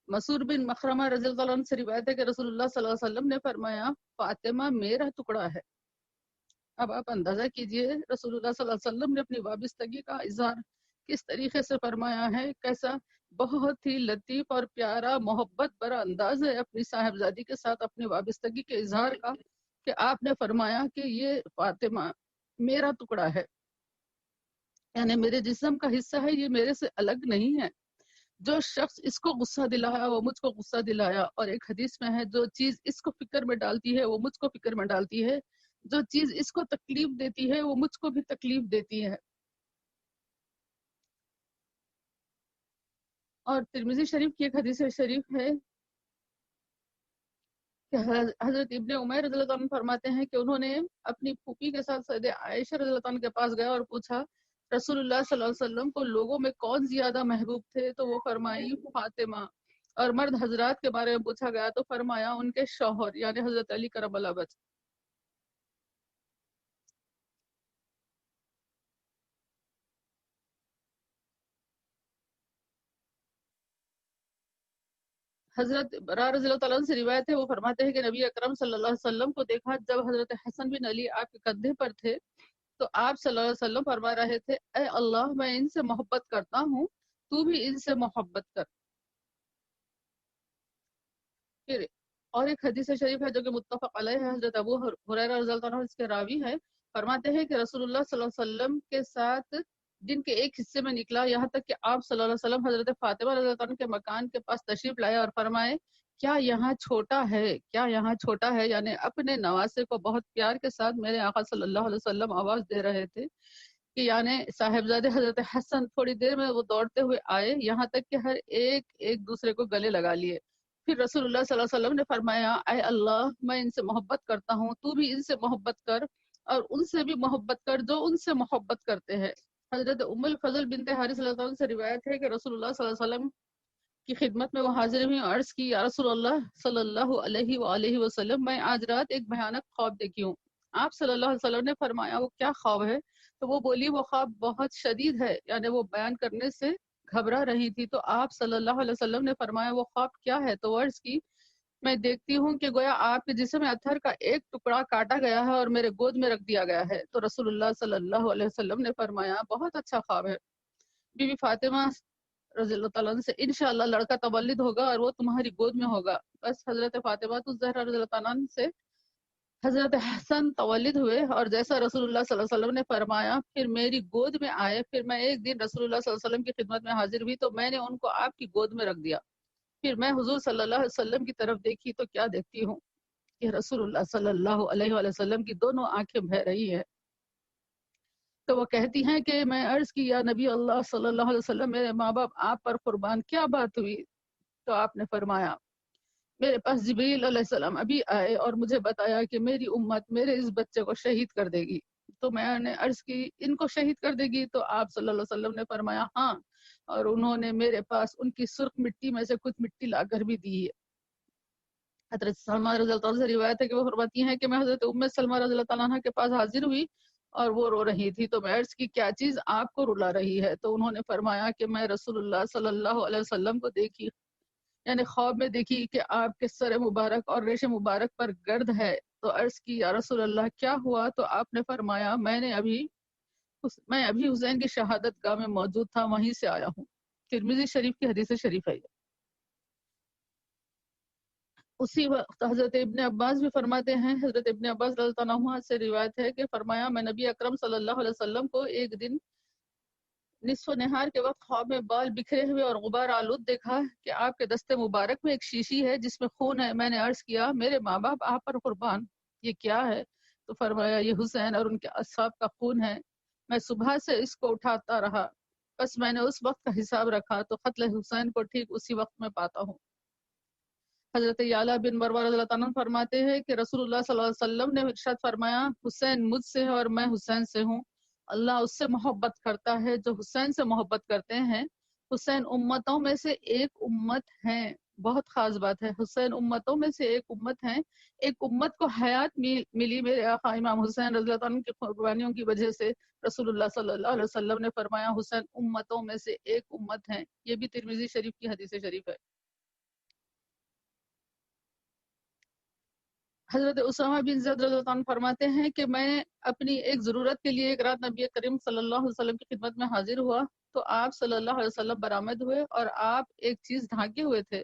مسعود بن مخرمہ رضی اللہ عنہ سے روایت ہے کہ رسول اللہ صلی اللہ علیہ وسلم نے فرمایا، فاطمہ میرا ٹکڑا ہے۔ اب آپ اندازہ کیجئے رسول اللہ صلی اللہ علیہ وسلم نے اپنی وابستگی کا اظہار کس طریقے سے فرمایا ہے، کیسا بہت ہی لطیف اور پیارا محبت برا انداز ہے اپنی صاحبزادی کے ساتھ اپنی وابستگی کے اظہار کا، کہ آپ نے فرمایا کہ یہ فاطمہ میرا ٹکڑا ہے، یعنی میرے جسم کا حصہ ہے، یہ میرے سے الگ نہیں ہے۔ جو شخص اس کو غصہ دلایا وہ مجھ کو غصہ دلایا، اور ایک حدیث میں ہے جو چیز اس کو فکر میں ڈالتی ہے وہ مجھ کو فکر میں ڈالتی ہے، جو چیز اس کو تکلیف دیتی ہے وہ مجھ کو بھی تکلیف دیتی ہے۔ اور ترمذی شریف کی ایک حدیث شریف ہے کہ حضرت ابن عمر رضی اللہ عنہ فرماتے ہیں کہ انہوں نے اپنی پھوپھی کے ساتھ سیدہ عائشہ رضی اللہ عنہ کے پاس گیا اور پوچھا، رسول اللہ صلی اللہ علیہ وسلم کو لوگوں میں کون زیادہ محبوب تھے؟ تو وہ فرمائی فاطمہ۔ اور مرد حضرات کے بارے میں پوچھا گیا تو فرمایا ان کے شوہر یعنی حضرت علی کرم اللہ وجہ۔ حضرت برا رضی اللہ تعالیٰ عنہ سے روایت ہے، وہ فرماتے ہیں کہ نبی اکرم صلی اللہ علیہ وسلم کو دیکھا جب حضرت حسن بن علی آپ کے کندھے پر تھے، تو آپ صلی اللہ علیہ وسلم فرما رہے تھے، اے اللہ، میں ان سے محبت کرتا ہوں، تو بھی ان سے محبت کر۔ پھر اور ایک حدیث شریف ہے جو کہ متفق علیہ ہے، حضرت ابو ہریرہ رضی اللہ عنہ اس کے راوی ہیں، فرماتے ہیں کہ رسول اللہ صلی اللہ علیہ وسلم کے ساتھ دن کے ایک حصے میں نکلا، یہاں تک کہ آپ صلی اللہ علیہ وسلم حضرت فاطمہ رضی اللہ عنہ کے مکان کے پاس تشریف لائے اور فرمائے، کیا یہاں چھوٹا ہے، کیا یہاں چھوٹا ہے، یعنی اپنے نواسے کو بہت پیار کے ساتھ میرے آقا صلی اللہ علیہ وسلم آواز دے رہے تھے کہ یعنی صاحبزادے حضرت حسن تھوڑی دیر میں وہ دوڑتے ہوئے آئے، یہاں تک کہ ہر ایک دوسرے کو گلے لگا لیے۔ پھر رسول اللہ صلی اللہ علیہ وسلم نے فرمایا، اے اللہ، میں ان سے محبت کرتا ہوں، تو بھی ان سے محبت کر، اور ان سے بھی محبت کر جو ان سے محبت کرتے ہیں۔ حضرت ام الفضل بنت حارث رضی اللہ عنہ سے روایت ہے کہ رسول اللہ صلی اللہ علیہ وسلم کی خدمت میں وہ حاضر ہوئی، عرض کی، یا رسول اللہ صلی اللہ علیہ وآلہ وسلم، میں آج رات ایک بھیانک خواب دیکھی ہوں۔ آپ صلی اللہ علیہ وسلم نے فرمایا، وہ کیا خواب ہے؟ تو وہ بولی، وہ خواب بہت شدید ہے، یعنی وہ بیان کرنے سے گھبرا رہی تھی۔ تو آپ صلی اللہ علیہ وسلم نے فرمایا، وہ خواب کیا ہے؟ تو عرض کی، میں دیکھتی ہوں کہ گویا آپ کے جسم اتھر کا ایک ٹکڑا کاٹا گیا ہے اور میرے گود میں رکھ دیا گیا ہے۔ تو رسول اللہ صلی اللہ علیہ وسلم نے فرمایا، بہت اچھا خواب ہے، بی بی فاطمہ رضی اللہ تعالیٰ عنہ سے انشاءاللہ لڑکا تولد ہوگا اور وہ تمہاری گود میں ہوگا۔ بس حضرت فاطمہ الزہرا رضی اللہ تعالیٰ عنہ سے حضرت حسن تولد ہوئے، اور جیسا رسول اللہ صلی اللہ علیہ وسلم نے فرمایا پھر میری گود میں آئے۔ پھر میں ایک دن رسول اللہ صلی اللہ علیہ وسلم کی خدمت میں حاضر ہوئی تو میں نے ان کو آپ کی گود میں رکھ دیا۔ پھر میں حضور صلی اللہ علیہ وسلم کی طرف دیکھی تو کیا دیکھتی ہوں، کہ رسول اللہ صلی اللہ علیہ وآلہ وسلم کی دونوں آنکھیں بہہ رہی ہیں. تو وہ کہتی ہیں کہ میں عرض کی یا نبی اللہ صلی اللہ علیہ وسلم میرے ماں باپ آپ پر قربان، کیا بات ہوئی؟ تو آپ نے فرمایا میرے پاس جبریل علیہ السلام ابھی آئے اور مجھے بتایا کہ میری امت میرے اس بچے کو شہید کر دے گی. تو میں نے عرض کی ان کو شہید کر دے گی؟ تو آپ صلی اللہ علیہ وسلم نے فرمایا ہاں، اور انہوں نے میرے پاس ان کی سرخ مٹی میں سے کچھ مٹی لا کر بھی دی ہے. حضرت سلمہ رضی اللہ تعالیٰ سے روایت ہے کہ وہ فرماتی ہیں کہ میں حضرت ام سلمہ رضی اللہ تعالیٰ عنہ کے پاس حاضر ہوئی اور وہ رو رہی تھی. تو میں عرض کی کیا چیز آپ کو رلا رہی ہے؟ تو انہوں نے فرمایا کہ میں رسول اللہ صلی اللہ علیہ وسلم کو دیکھی، یعنی خواب میں دیکھی کہ آپ کے سر مبارک اور ریش مبارک پر گرد ہے. تو عرض کی یا رسول اللہ کیا ہوا؟ تو آپ نے فرمایا میں ابھی حسین کی شہادت گاہ میں موجود تھا، وہیں سے آیا ہوں. ترمذی شریف کی حدیث شریف ہے. اسی وقت حضرت ابن عباس بھی فرماتے ہیں، حضرت ابن عباس رضی اللہ عنہ سے روایت ہے کہ فرمایا میں نبی اکرم صلی اللہ علیہ وسلم کو ایک دن نصف نہار کے وقت خواب میں بال بکھرے ہوئے اور غبار آلود دیکھا کہ آپ کے دستے مبارک میں ایک شیشی ہے جس میں خون ہے. میں نے عرض کیا میرے ماں باپ آپ پر قربان، یہ کیا ہے؟ تو فرمایا یہ حسین اور ان کے اصحاب کا خون ہے. میں صبح سے اس کو اٹھاتا رہا، بس میں نے اس وقت کا حساب رکھا تو قتل حسین کو ٹھیک اسی وقت میں پاتا ہوں. حضرت یعلا بن مروہ رضی اللہ عنہ فرماتے ہیں کہ رسول اللہ صلی اللہ علیہ وسلم نے ارشاد فرمایا حسین مجھ سے ہے اور میں حسین سے ہوں. اللہ اس سے محبت کرتا ہے جو حسین سے محبت کرتے ہیں. حسین امتوں میں سے ایک امت ہیں. بہت خاص بات ہے، حسین امتوں میں سے ایک امت ہیں. ایک امت کو حیات ملی میرے آقا امام حسین رضی اللہ عنہ کی قربانیوں کی وجہ سے. رسول اللہ صلی اللہ علیہ وسلم نے فرمایا حسین امتوں میں سے ایک امت ہیں. یہ بھی ترمذی شریف کی حدیث شریف ہے. حضرت اسامہ بن زید رضی اللہ عنہ فرماتے ہیں کہ میں اپنی ایک ضرورت کے لیے ایک رات نبی کریم صلی اللہ علیہ وسلم کی خدمت میں حاضر ہوا تو آپ صلی اللہ علیہ وسلم برآمد ہوئے اور آپ ایک چیز ڈھانکے ہوئے تھے.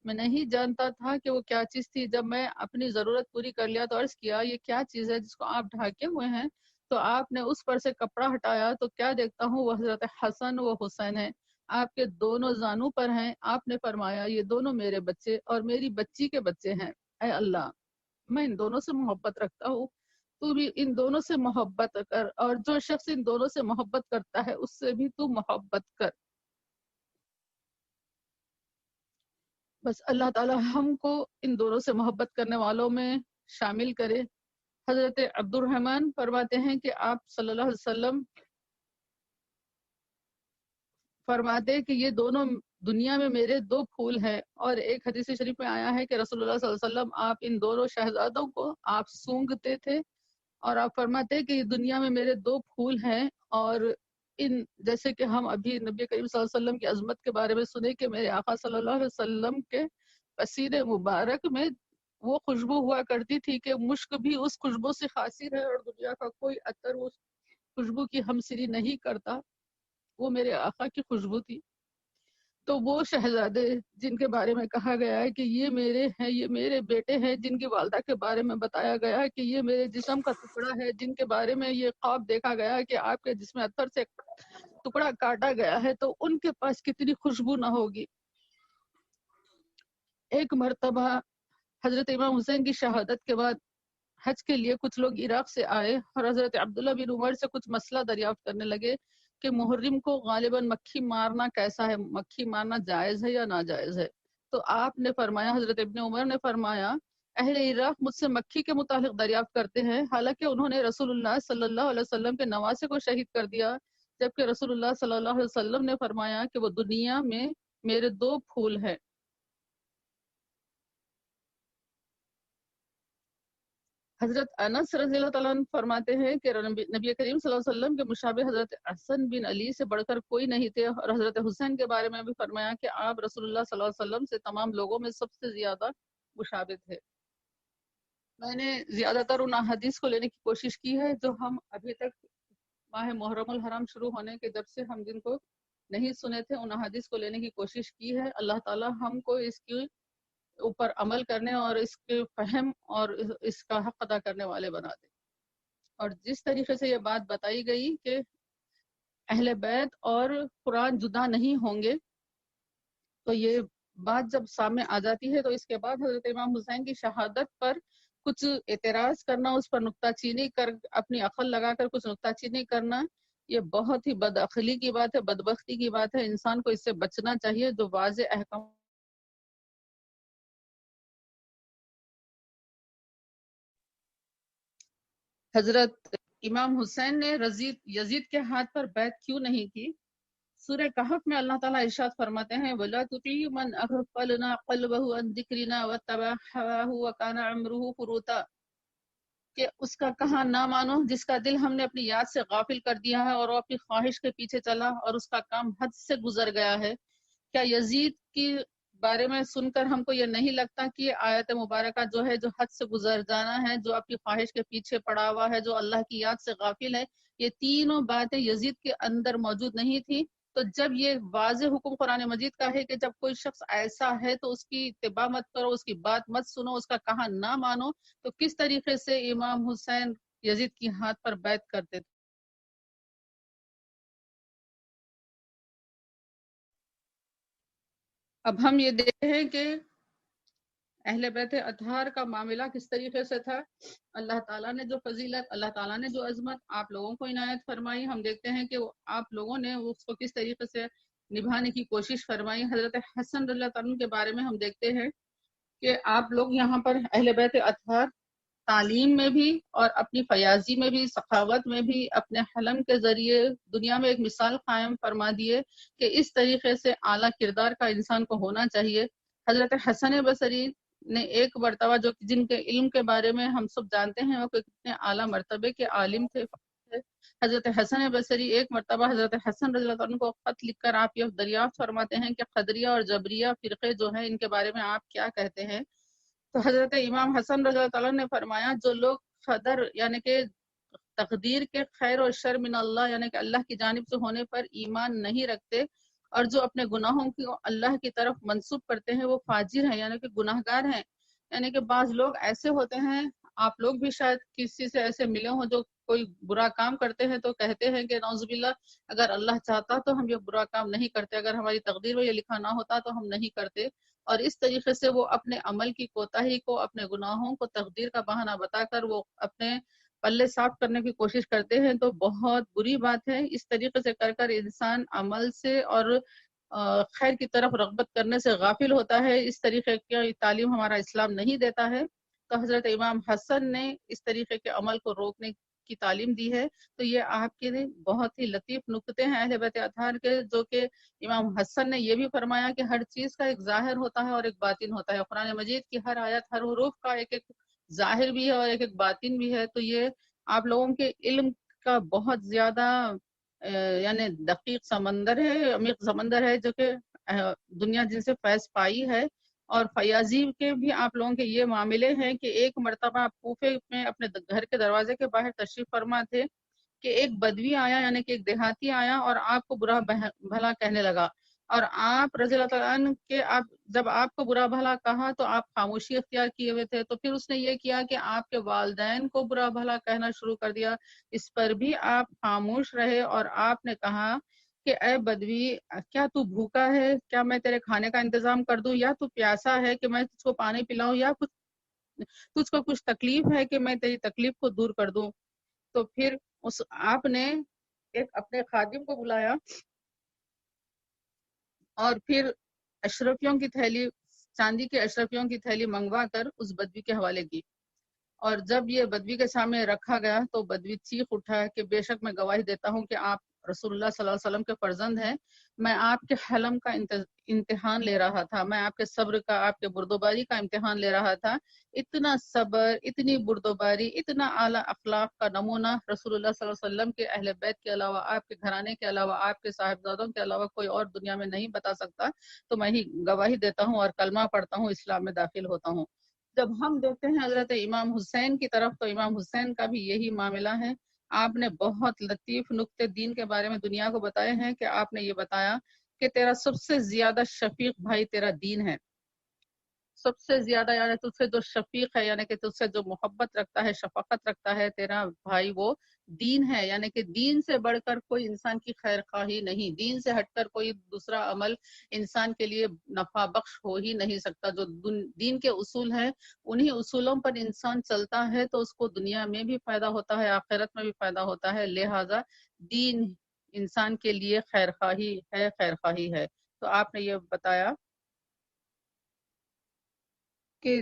میں نہیں جانتا تھا کہ وہ کیا چیز تھی. جب میں اپنی ضرورت پوری کر لیا تو عرض کیا یہ کیا چیز ہے جس کو آپ ڈھانکے ہوئے ہیں؟ تو آپ نے اس پر سے کپڑا ہٹایا تو کیا دیکھتا ہوں وہ حضرت حسن و حسین ہیں، آپ کے دونوں زانوں پر ہیں. آپ نے فرمایا یہ دونوں میرے بچے اور میری بچی کے بچے ہیں. اے اللہ میں ان دونوں سے محبت رکھتا ہوں، تو بھی ان دونوں سے محبت کر، اور جو شخص ان دونوں سے محبت کرتا ہے اس سے بھی تو محبت کر. بس اللہ تعالی ہم کو ان دونوں سے محبت کرنے والوں میں شامل کرے. حضرت عبد الرحمن فرماتے ہیں کہ آپ صلی اللہ علیہ وسلم فرماتے کہ یہ دونوں دنیا میں میرے دو پھول ہیں. اور ایک حدیث شریف میں آیا ہے کہ رسول اللہ صلی اللہ علیہ وسلم آپ ان دونوں شہزادوں کو آپ سونگتے تھے اور آپ فرماتے کہ یہ دنیا میں میرے دو پھول ہیں. اور ان جیسے کہ ہم ابھی نبی کریم صلی اللہ علیہ وسلم کی عظمت کے بارے میں سنے کہ میرے آقا صلی اللہ علیہ وسلم کے پسینے مبارک میں وہ خوشبو ہوا کرتی تھی کہ مشک بھی اس خوشبو سے خاصر ہے اور دنیا کا کوئی عطر اس خوشبو کی ہمسری نہیں کرتا. وہ میرے آقا کی خوشبو تھی. تو وہ شہزادے جن کے بارے میں کہا گیا ہے کہ یہ میرے ہیں، یہ میرے بیٹے ہیں، جن کی والدہ کے بارے میں بتایا گیا ہے کہ یہ میرے جسم کا ٹکڑا ہے، جن کے بارے میں یہ خواب دیکھا گیا ہے کہ آپ کے جسم اتر سے ٹکڑا کاٹا گیا ہے، تو ان کے پاس کتنی خوشبو نہ ہوگی. ایک مرتبہ حضرت امام حسین کی شہادت کے بعد حج کے لیے کچھ لوگ عراق سے آئے اور حضرت عبداللہ بن عمر سے کچھ مسئلہ دریافت کرنے لگے کہ محرم کو غالباً مکھی مارنا کیسا ہے، مکھی مارنا جائز ہے یا ناجائز ہے؟ تو آپ نے فرمایا، حضرت ابن عمر نے فرمایا اہل عراق مجھ سے مکھی کے متعلق دریافت کرتے ہیں، حالانکہ انہوں نے رسول اللہ صلی اللہ علیہ وسلم کے نواسے کو شہید کر دیا، جبکہ رسول اللہ صلی اللہ علیہ وسلم نے فرمایا کہ وہ دنیا میں میرے دو پھول ہیں. حضرت انس رضی اللہ تعالیٰ عنہ فرماتے ہیں کہ نبی کریم صلی اللہ علیہ وسلم کے مشابہ حضرت حسن بن علی سے بڑھ کر کوئی نہیں تھے، اور حضرت حسین کے بارے میں بھی فرمایا کہ آپ رسول اللہ صلی اللہ علیہ وسلم سے تمام لوگوں میں سب سے زیادہ مشابہ تھے. میں نے زیادہ تر ان احادیث کو لینے کی کوشش کی ہے جو ہم ابھی تک ماہ محرم الحرام شروع ہونے کے جب سے ہم جن کو نہیں سنے تھے ان احادیث کو لینے کی کوشش کی ہے. اللہ تعالی ہم کو اس کی اوپر عمل کرنے اور اس کے فہم اور اس کا حق ادا کرنے والے بنا دے. اور جس طریقے سے یہ بات بتائی گئی کہ اہل بیت اور قرآن جدا نہیں ہوں گے، تو یہ بات جب سامنے آ جاتی ہے تو اس کے بعد حضرت امام حسین کی شہادت پر کچھ اعتراض کرنا، اس پر نکتہ چینی کر اپنی عقل لگا کر کچھ نکتہ چینی کرنا، یہ بہت ہی بد عقلی کی بات ہے، بدبختی کی بات ہے. انسان کو اس سے بچنا چاہیے. جو واضح احکام حضرت امام حسین نے یزید کے ہاتھ پر بیعت کیوں نہیں کی؟ سورہ کہف میں اللہ تعالیٰ ارشاد فرماتے ہیں وَلَا تُطِیعُ مَنْ أَغْفَلْنَا قَلْبَهُ عَنْ ذِکْرِنَا وَاتَّبَعَ هَوَاهُ وَكَانَ عَمْرُهُ فُرُوطًا، کہ اس کا کہا نہ مانو جس کا دل ہم نے اپنی یاد سے غافل کر دیا ہے اور وہ اپنی خواہش کے پیچھے چلا اور اس کا کام حد سے گزر گیا ہے. کیا یزید کی بارے میں سن کر ہم کو یہ نہیں لگتا کہ یہ آیت مبارکہ جو ہے، جو حد سے گزر جانا ہے، جو اپنی خواہش کے پیچھے پڑا ہوا ہے، جو اللہ کی یاد سے غافل ہے، یہ تینوں باتیں یزید کے اندر موجود نہیں تھی. تو جب یہ واضح حکم قرآن مجید کا ہے کہ جب کوئی شخص ایسا ہے تو اس کی اتباع مت کرو، اس کی بات مت سنو، اس کا کہا نہ مانو، تو کس طریقے سے امام حسین یزید کی ہاتھ پر بیعت کرتے تھے؟ اب ہم یہ دیکھتے ہیں کہ اہل بیت اطہار کا معاملہ کس طریقے سے تھا. اللہ تعالیٰ نے جو فضیلت، اللہ تعالیٰ نے جو عظمت آپ لوگوں کو عنایت فرمائی، ہم دیکھتے ہیں کہ آپ لوگوں نے اس کو کس طریقے سے نبھانے کی کوشش فرمائی. حضرت حسن رضی اللہ عنہ کے بارے میں ہم دیکھتے ہیں کہ آپ لوگ یہاں پر اہل بیت اطہار تعلیم میں بھی اور اپنی فیاضی میں بھی، سخاوت میں بھی، اپنے حلم کے ذریعے دنیا میں ایک مثال قائم فرما دیے کہ اس طریقے سے اعلیٰ کردار کا انسان کو ہونا چاہیے. حضرت حسن بصری نے ایک مرتبہ، جو جن کے علم کے بارے میں ہم سب جانتے ہیں وہ کتنے اعلیٰ مرتبے کے عالم تھے، حضرت حسن بصری ایک مرتبہ حضرت حسن رضی اللہ عنہ کو خط لکھ کر آپ یہ دریافت فرماتے ہیں کہ قدریہ اور جبریہ فرقے جو ہیں ان کے بارے میں آپ کیا کہتے ہیں. تو حضرت امام حسن رضی اللہ عنہ نے فرمایا جو لوگ قدر یعنی کہ تقدیر کے خیر و شر من اللہ یعنی کہ اللہ کی جانب سے ہونے پر ایمان نہیں رکھتے اور جو اپنے گناہوں کو اللہ کی طرف منسوب کرتے ہیں وہ فاجر ہیں یعنی کہ گناہگار ہیں. یعنی کہ بعض لوگ ایسے ہوتے ہیں، آپ لوگ بھی شاید کسی سے ایسے ملے ہوں، جو کوئی برا کام کرتے ہیں تو کہتے ہیں کہ نعوذ باللہ اگر اللہ چاہتا تو ہم یہ برا کام نہیں کرتے، اگر ہماری تقدیر میں یہ لکھا نہ ہوتا تو ہم نہیں کرتے. اور اس طریقے سے وہ اپنے عمل کی کوتاہی کو، اپنے گناہوں کو تقدیر کا بہانہ بتا کر وہ اپنے پلے صاف کرنے کی کوشش کرتے ہیں. تو بہت بری بات ہے. اس طریقے سے کر کر انسان عمل سے اور خیر کی طرف رغبت کرنے سے غافل ہوتا ہے. اس طریقے کی تعلیم ہمارا اسلام نہیں دیتا ہے. تو حضرت امام حسن نے اس طریقے کے عمل کو روکنے کی تعلیم دی ہے. تو یہ آپ کے بہت ہی لطیف نکتے ہیں اہل بیت اطہار کے، جو کہ امام حسن نے یہ بھی فرمایا کہ ہر چیز کا ایک ظاہر ہوتا ہے اور ایک باطن ہوتا ہے. قرآن مجید کی ہر آیت، ہر حروف کا ایک ایک ظاہر بھی ہے اور ایک ایک باطن بھی ہے. تو یہ آپ لوگوں کے علم کا بہت زیادہ یعنی دقیق سمندر ہے، عمیق سمندر ہے، جو کہ دنیا جن سے فیض پائی ہے. اور فیاضی کے بھی آپ لوگوں کے یہ معاملے ہیں کہ ایک مرتبہ آپ کوفے میں اپنے گھر کے دروازے کے باہر تشریف فرما تھے کہ ایک بدوی آیا یعنی کہ ایک دیہاتی آیا اور آپ کو برا بھلا کہنے لگا، اور آپ رضی اللہ عنہ کے جب آپ کو برا بھلا کہا تو آپ خاموشی اختیار کیے ہوئے تھے. تو پھر اس نے یہ کیا کہ آپ کے والدین کو برا بھلا کہنا شروع کر دیا. اس پر بھی آپ خاموش رہے اور آپ نے کہا کہ اے بدوی، کیا تو بھوکا ہے؟ کیا میں تیرے کھانے کا انتظام کر دوں؟ یا تو پیاسا ہے کہ میں تجھ کو پانی پلاؤں؟ یا تجھ کو کچھ تکلیف ہے کہ میں تیری تکلیف کو دور کر دوں؟ تو پھر آپ نے ایک اپنے خادم کو بلایا اور پھر اشرفیوں کی تھیلی، چاندی کے اشرفیوں کی تھیلی منگوا کر اس بدوی کے حوالے کی. اور جب یہ بدوی کے سامنے رکھا گیا تو بدوی چیخ اٹھا کہ بے شک میں گواہی دیتا ہوں کہ آپ رسول اللہ صلی اللہ علیہ وسلم کے فرزند ہیں. میں آپ کے حلم کا امتحان لے رہا تھا، میں آپ کے صبر کا، آپ کے بردوباری کا امتحان لے رہا تھا. اتنا صبر، اتنی بردوباری، اتنا اعلیٰ اخلاق کا نمونہ رسول اللہ صلی اللہ علیہ وسلم کے اہل بیت کے علاوہ، آپ کے گھرانے کے علاوہ، آپ کے صاحبزادوں کے علاوہ کوئی اور دنیا میں نہیں بتا سکتا. تو میں ہی گواہی دیتا ہوں اور کلمہ پڑھتا ہوں، اسلام میں داخل ہوتا ہوں. جب ہم دیکھتے ہیں حضرت امام حسین کی طرف تو امام حسین کا بھی یہی معاملہ ہے. آپ نے بہت لطیف نکتے دین کے بارے میں دنیا کو بتائے ہیں کہ آپ نے یہ بتایا کہ تیرا سب سے زیادہ شفیق بھائی تیرا دین ہے. سب سے زیادہ یعنی تجھ سے جو شفیق ہے، یعنی کہ تجھ سے جو محبت رکھتا ہے، شفقت رکھتا ہے، تیرا بھائی وہ دین ہے، یعنی کہ دین سے بڑھ کر کوئی انسان کی خیر خواہی نہیں، دین سے ہٹ کر کوئی دوسرا عمل انسان کے لیے نفع بخش ہو ہی نہیں سکتا۔ جو دین کے اصول ہیں انہی اصولوں پر انسان چلتا ہے تو اس کو دنیا میں بھی فائدہ ہوتا ہے، آخرت میں بھی فائدہ ہوتا ہے، لہذا دین انسان کے لیے خیر خواہی ہے، خیر خواہی ہے۔ تو آپ نے یہ بتایا کہ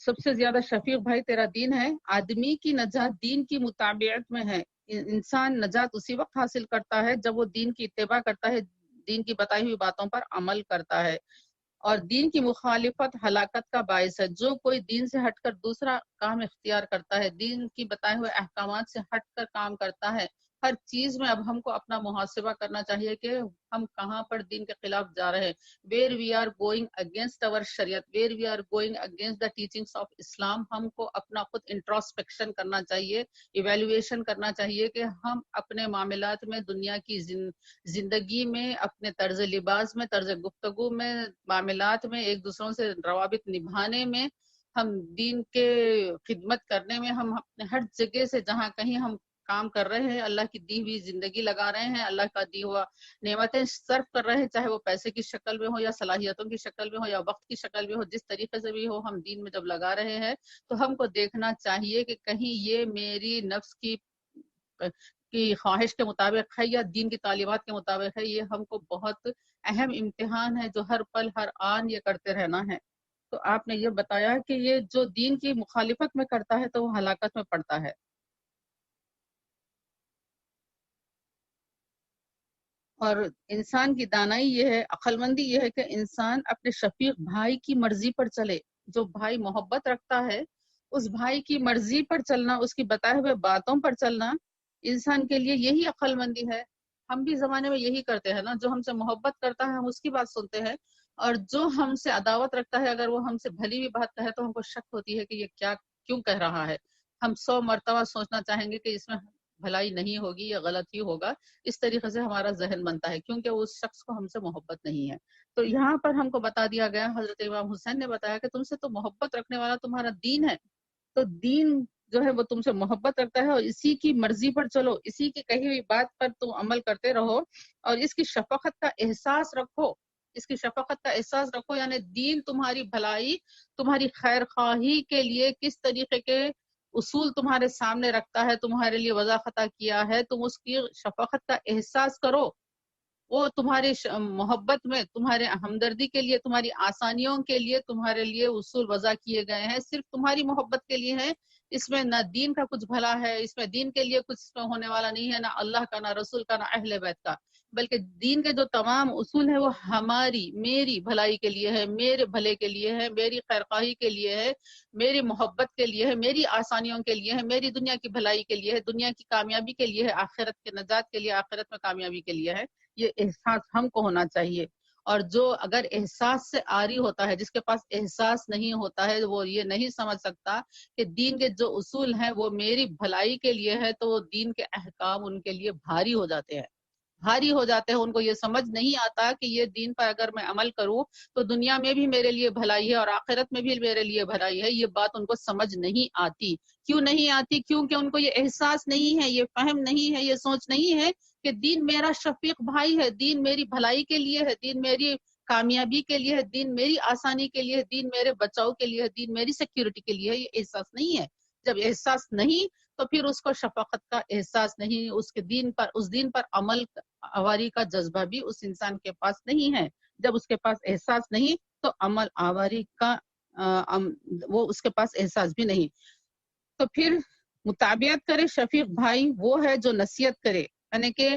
سب سے زیادہ شفیق بھائی تیرا دین ہے۔ آدمی کی نجات دین کی مطابعت میں ہے۔ انسان نجات اسی وقت حاصل کرتا ہے جب وہ دین کی اتباع کرتا ہے، دین کی بتائی ہوئی باتوں پر عمل کرتا ہے، اور دین کی مخالفت ہلاکت کا باعث ہے۔ جو کوئی دین سے ہٹ کر دوسرا کام اختیار کرتا ہے، دین کی بتائے ہوئے احکامات سے ہٹ کر کام کرتا ہے، ہر چیز میں اب ہم کو اپنا محاسبہ کرنا چاہیے کہ ہم کہاں پر دین کے خلاف جا رہے ہیں۔ where we are going against our شریعت، where we are going against the teachings of اسلام، ہم کو اپنا خود انٹروسپیکشن کرنا چاہیے، ایویلویشن کرنا چاہیے کہ ہم اپنے معاملات میں، دنیا کی زندگی میں، اپنے طرز لباس میں، طرز گفتگو میں، معاملات میں، ایک دوسروں سے روابط نبھانے میں، ہم دین کے خدمت کرنے میں، ہم اپنے ہر جگہ سے جہاں کہیں ہم کام کر رہے ہیں، اللہ کی دی ہوئی زندگی لگا رہے ہیں، اللہ کا دی ہوا نعمتیں صرف کر رہے ہیں، چاہے وہ پیسے کی شکل میں ہو یا صلاحیتوں کی شکل میں ہو یا وقت کی شکل میں ہو، جس طریقے سے بھی ہو، ہم دین میں جب لگا رہے ہیں تو ہم کو دیکھنا چاہیے کہ کہیں یہ میری نفس کی خواہش کے مطابق ہے یا دین کی تعلیمات کے مطابق ہے۔ یہ ہم کو بہت اہم امتحان ہے جو ہر پل ہر آن یہ کرتے رہنا ہے۔ تو آپ نے یہ بتایا کہ یہ جو دین کی مخالفت میں کرتا ہے تو وہ ہلاکت میں پڑتا ہے، اور انسان کی دانائی یہ ہے، عقل مندی یہ ہے کہ انسان اپنے شفیق بھائی کی مرضی پر چلے۔ جو بھائی محبت رکھتا ہے اس بھائی کی مرضی پر چلنا، اس کی بتائے ہوئے باتوں پر چلنا انسان کے لیے یہی عقل مندی ہے۔ ہم بھی زمانے میں یہی کرتے ہیں نا، جو ہم سے محبت کرتا ہے ہم اس کی بات سنتے ہیں، اور جو ہم سے عداوت رکھتا ہے اگر وہ ہم سے بھلی بھی بات کہے تو ہم کو شک ہوتی ہے کہ یہ کیا کیوں کہہ رہا ہے۔ ہم 100 مرتبہ سوچنا چاہیں گے کہ اس میں بھلائی نہیں ہوگی یا غلط ہی ہوگا۔ اس طریقے سے ہمارا ذہن بنتا ہے کیونکہ اس شخص کو ہم سے محبت نہیں ہے۔ تو یہاں پر ہم کو بتا دیا گیا، حضرت امام حسین نے بتایا کہ تم سے تو محبت رکھنے والا تمہارا دین ہے، تو دین جو ہے وہ تم سے محبت رکھتا ہے، اور اسی کی مرضی پر چلو، اسی کی کہی ہوئی بات پر تم عمل کرتے رہو، اور اس کی شفقت کا احساس رکھو، اس کی شفقت کا احساس رکھو، یعنی دین تمہاری بھلائی، تمہاری خیر خواہی کے لیے کس طریقے کے اصول تمہارے سامنے رکھتا ہے، تمہارے لیے وضع خطا کیا ہے، تم اس کی شفقت کا احساس کرو۔ وہ تمہاری محبت میں، تمہارے ہمدردی کے لیے، تمہاری آسانیوں کے لیے تمہارے لیے اصول وضع کیے گئے ہیں، صرف تمہاری محبت کے لیے ہے۔ اس میں نہ دین کا کچھ بھلا ہے، اس میں دین کے لیے کچھ اس میں ہونے والا نہیں ہے، نہ اللہ کا، نہ رسول کا، نہ اہل بیت کا، بلکہ دین کے جو تمام اصول ہیں وہ ہماری، میری بھلائی کے لیے ہے، میرے بھلے کے لیے ہے، میری خیرخواہی کے لیے ہے، میری محبت کے لیے ہے، میری آسانیوں کے لیے ہے، میری دنیا کی بھلائی کے لیے ہے، دنیا کی کامیابی کے لیے ہے، آخرت کے نجات کے لیے، آخرت میں کامیابی کے لیے ہے۔ یہ احساس ہم کو ہونا چاہیے، اور جو اگر احساس سے عاری ہوتا ہے، جس کے پاس احساس نہیں ہوتا ہے، وہ یہ نہیں سمجھ سکتا کہ دین کے جو اصول ہیں وہ میری بھلائی کے لیے ہے، تو وہ دین کے احکام ان کے لیے بھاری ہو جاتے ہیں، بھاری ہو جاتے ہیں۔ ان کو یہ سمجھ نہیں آتا کہ یہ دین پر اگر میں عمل کروں تو دنیا میں بھی میرے لیے بھلائی ہے اور آخرت میں بھی میرے لیے بھلائی ہے۔ یہ بات ان کو سمجھ نہیں آتی۔ کیوں نہیں آتی؟ کیونکہ ان کو یہ احساس نہیں ہے، یہ فہم نہیں ہے، یہ سوچ نہیں ہے کہ دین میرا شفیق بھائی ہے، دین میری بھلائی کے لیے ہے، دین میری کامیابی کے لیے ہے، دین میری آسانی کے لیے ہے، دین میرے بچاؤ کے لیے ہے، دین میری سیکیورٹی کے لیے ہے۔ یہ احساس نہیں ہے۔ جب احساس نہیں تو پھر اس کو شفقت کا احساس نہیں، اس کے دین پر، اس دین پر عمل آوری کا جذبہ بھی اس انسان کے پاس نہیں ہے۔ جب اس کے پاس احساس نہیں تو عمل آوری کا وہ اس کے پاس احساس بھی نہیں۔ تو پھر مطابعت کرے شفیق بھائی وہ ہے جو نصیحت کرے، یعنی کہ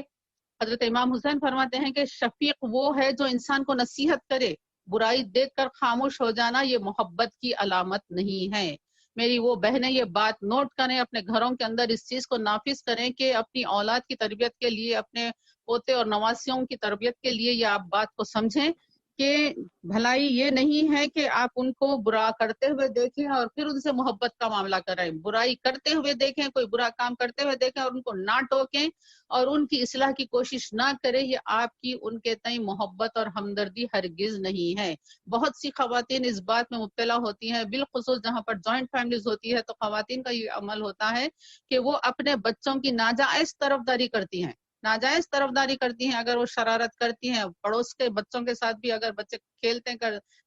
حضرت امام حسین فرماتے ہیں کہ شفیق وہ ہے جو انسان کو نصیحت کرے۔ برائی دیکھ کر خاموش ہو جانا یہ محبت کی علامت نہیں ہے۔ میری وہ بہنیں یہ بات نوٹ کریں، اپنے گھروں کے اندر اس چیز کو نافذ کریں کہ اپنی اولاد کی تربیت کے لیے، اپنے پوتے اور نواسیوں کی تربیت کے لیے یہ آپ بات کو سمجھیں کہ بھلائی یہ نہیں ہے کہ آپ ان کو برا کرتے ہوئے دیکھیں اور پھر ان سے محبت کا معاملہ کریں، برائی کرتے ہوئے دیکھیں، کوئی برا کام کرتے ہوئے دیکھیں اور ان کو نہ ٹوکیں اور ان کی اصلاح کی کوشش نہ کریں، یہ آپ کی ان کے تئیں محبت اور ہمدردی ہرگز نہیں ہے۔ بہت سی خواتین اس بات میں مبتلا ہوتی ہیں، بالخصوص جہاں پر جوائنٹ فیملیز ہوتی ہے تو خواتین کا یہ عمل ہوتا ہے کہ وہ اپنے بچوں کی ناجائز طرفداری کرتی ہیں، ناجائز طرفداری کرتی ہیں، اگر وہ شرارت کرتی ہیں پڑوس کے بچوں کے ساتھ بھی، اگر بچے کھیلتے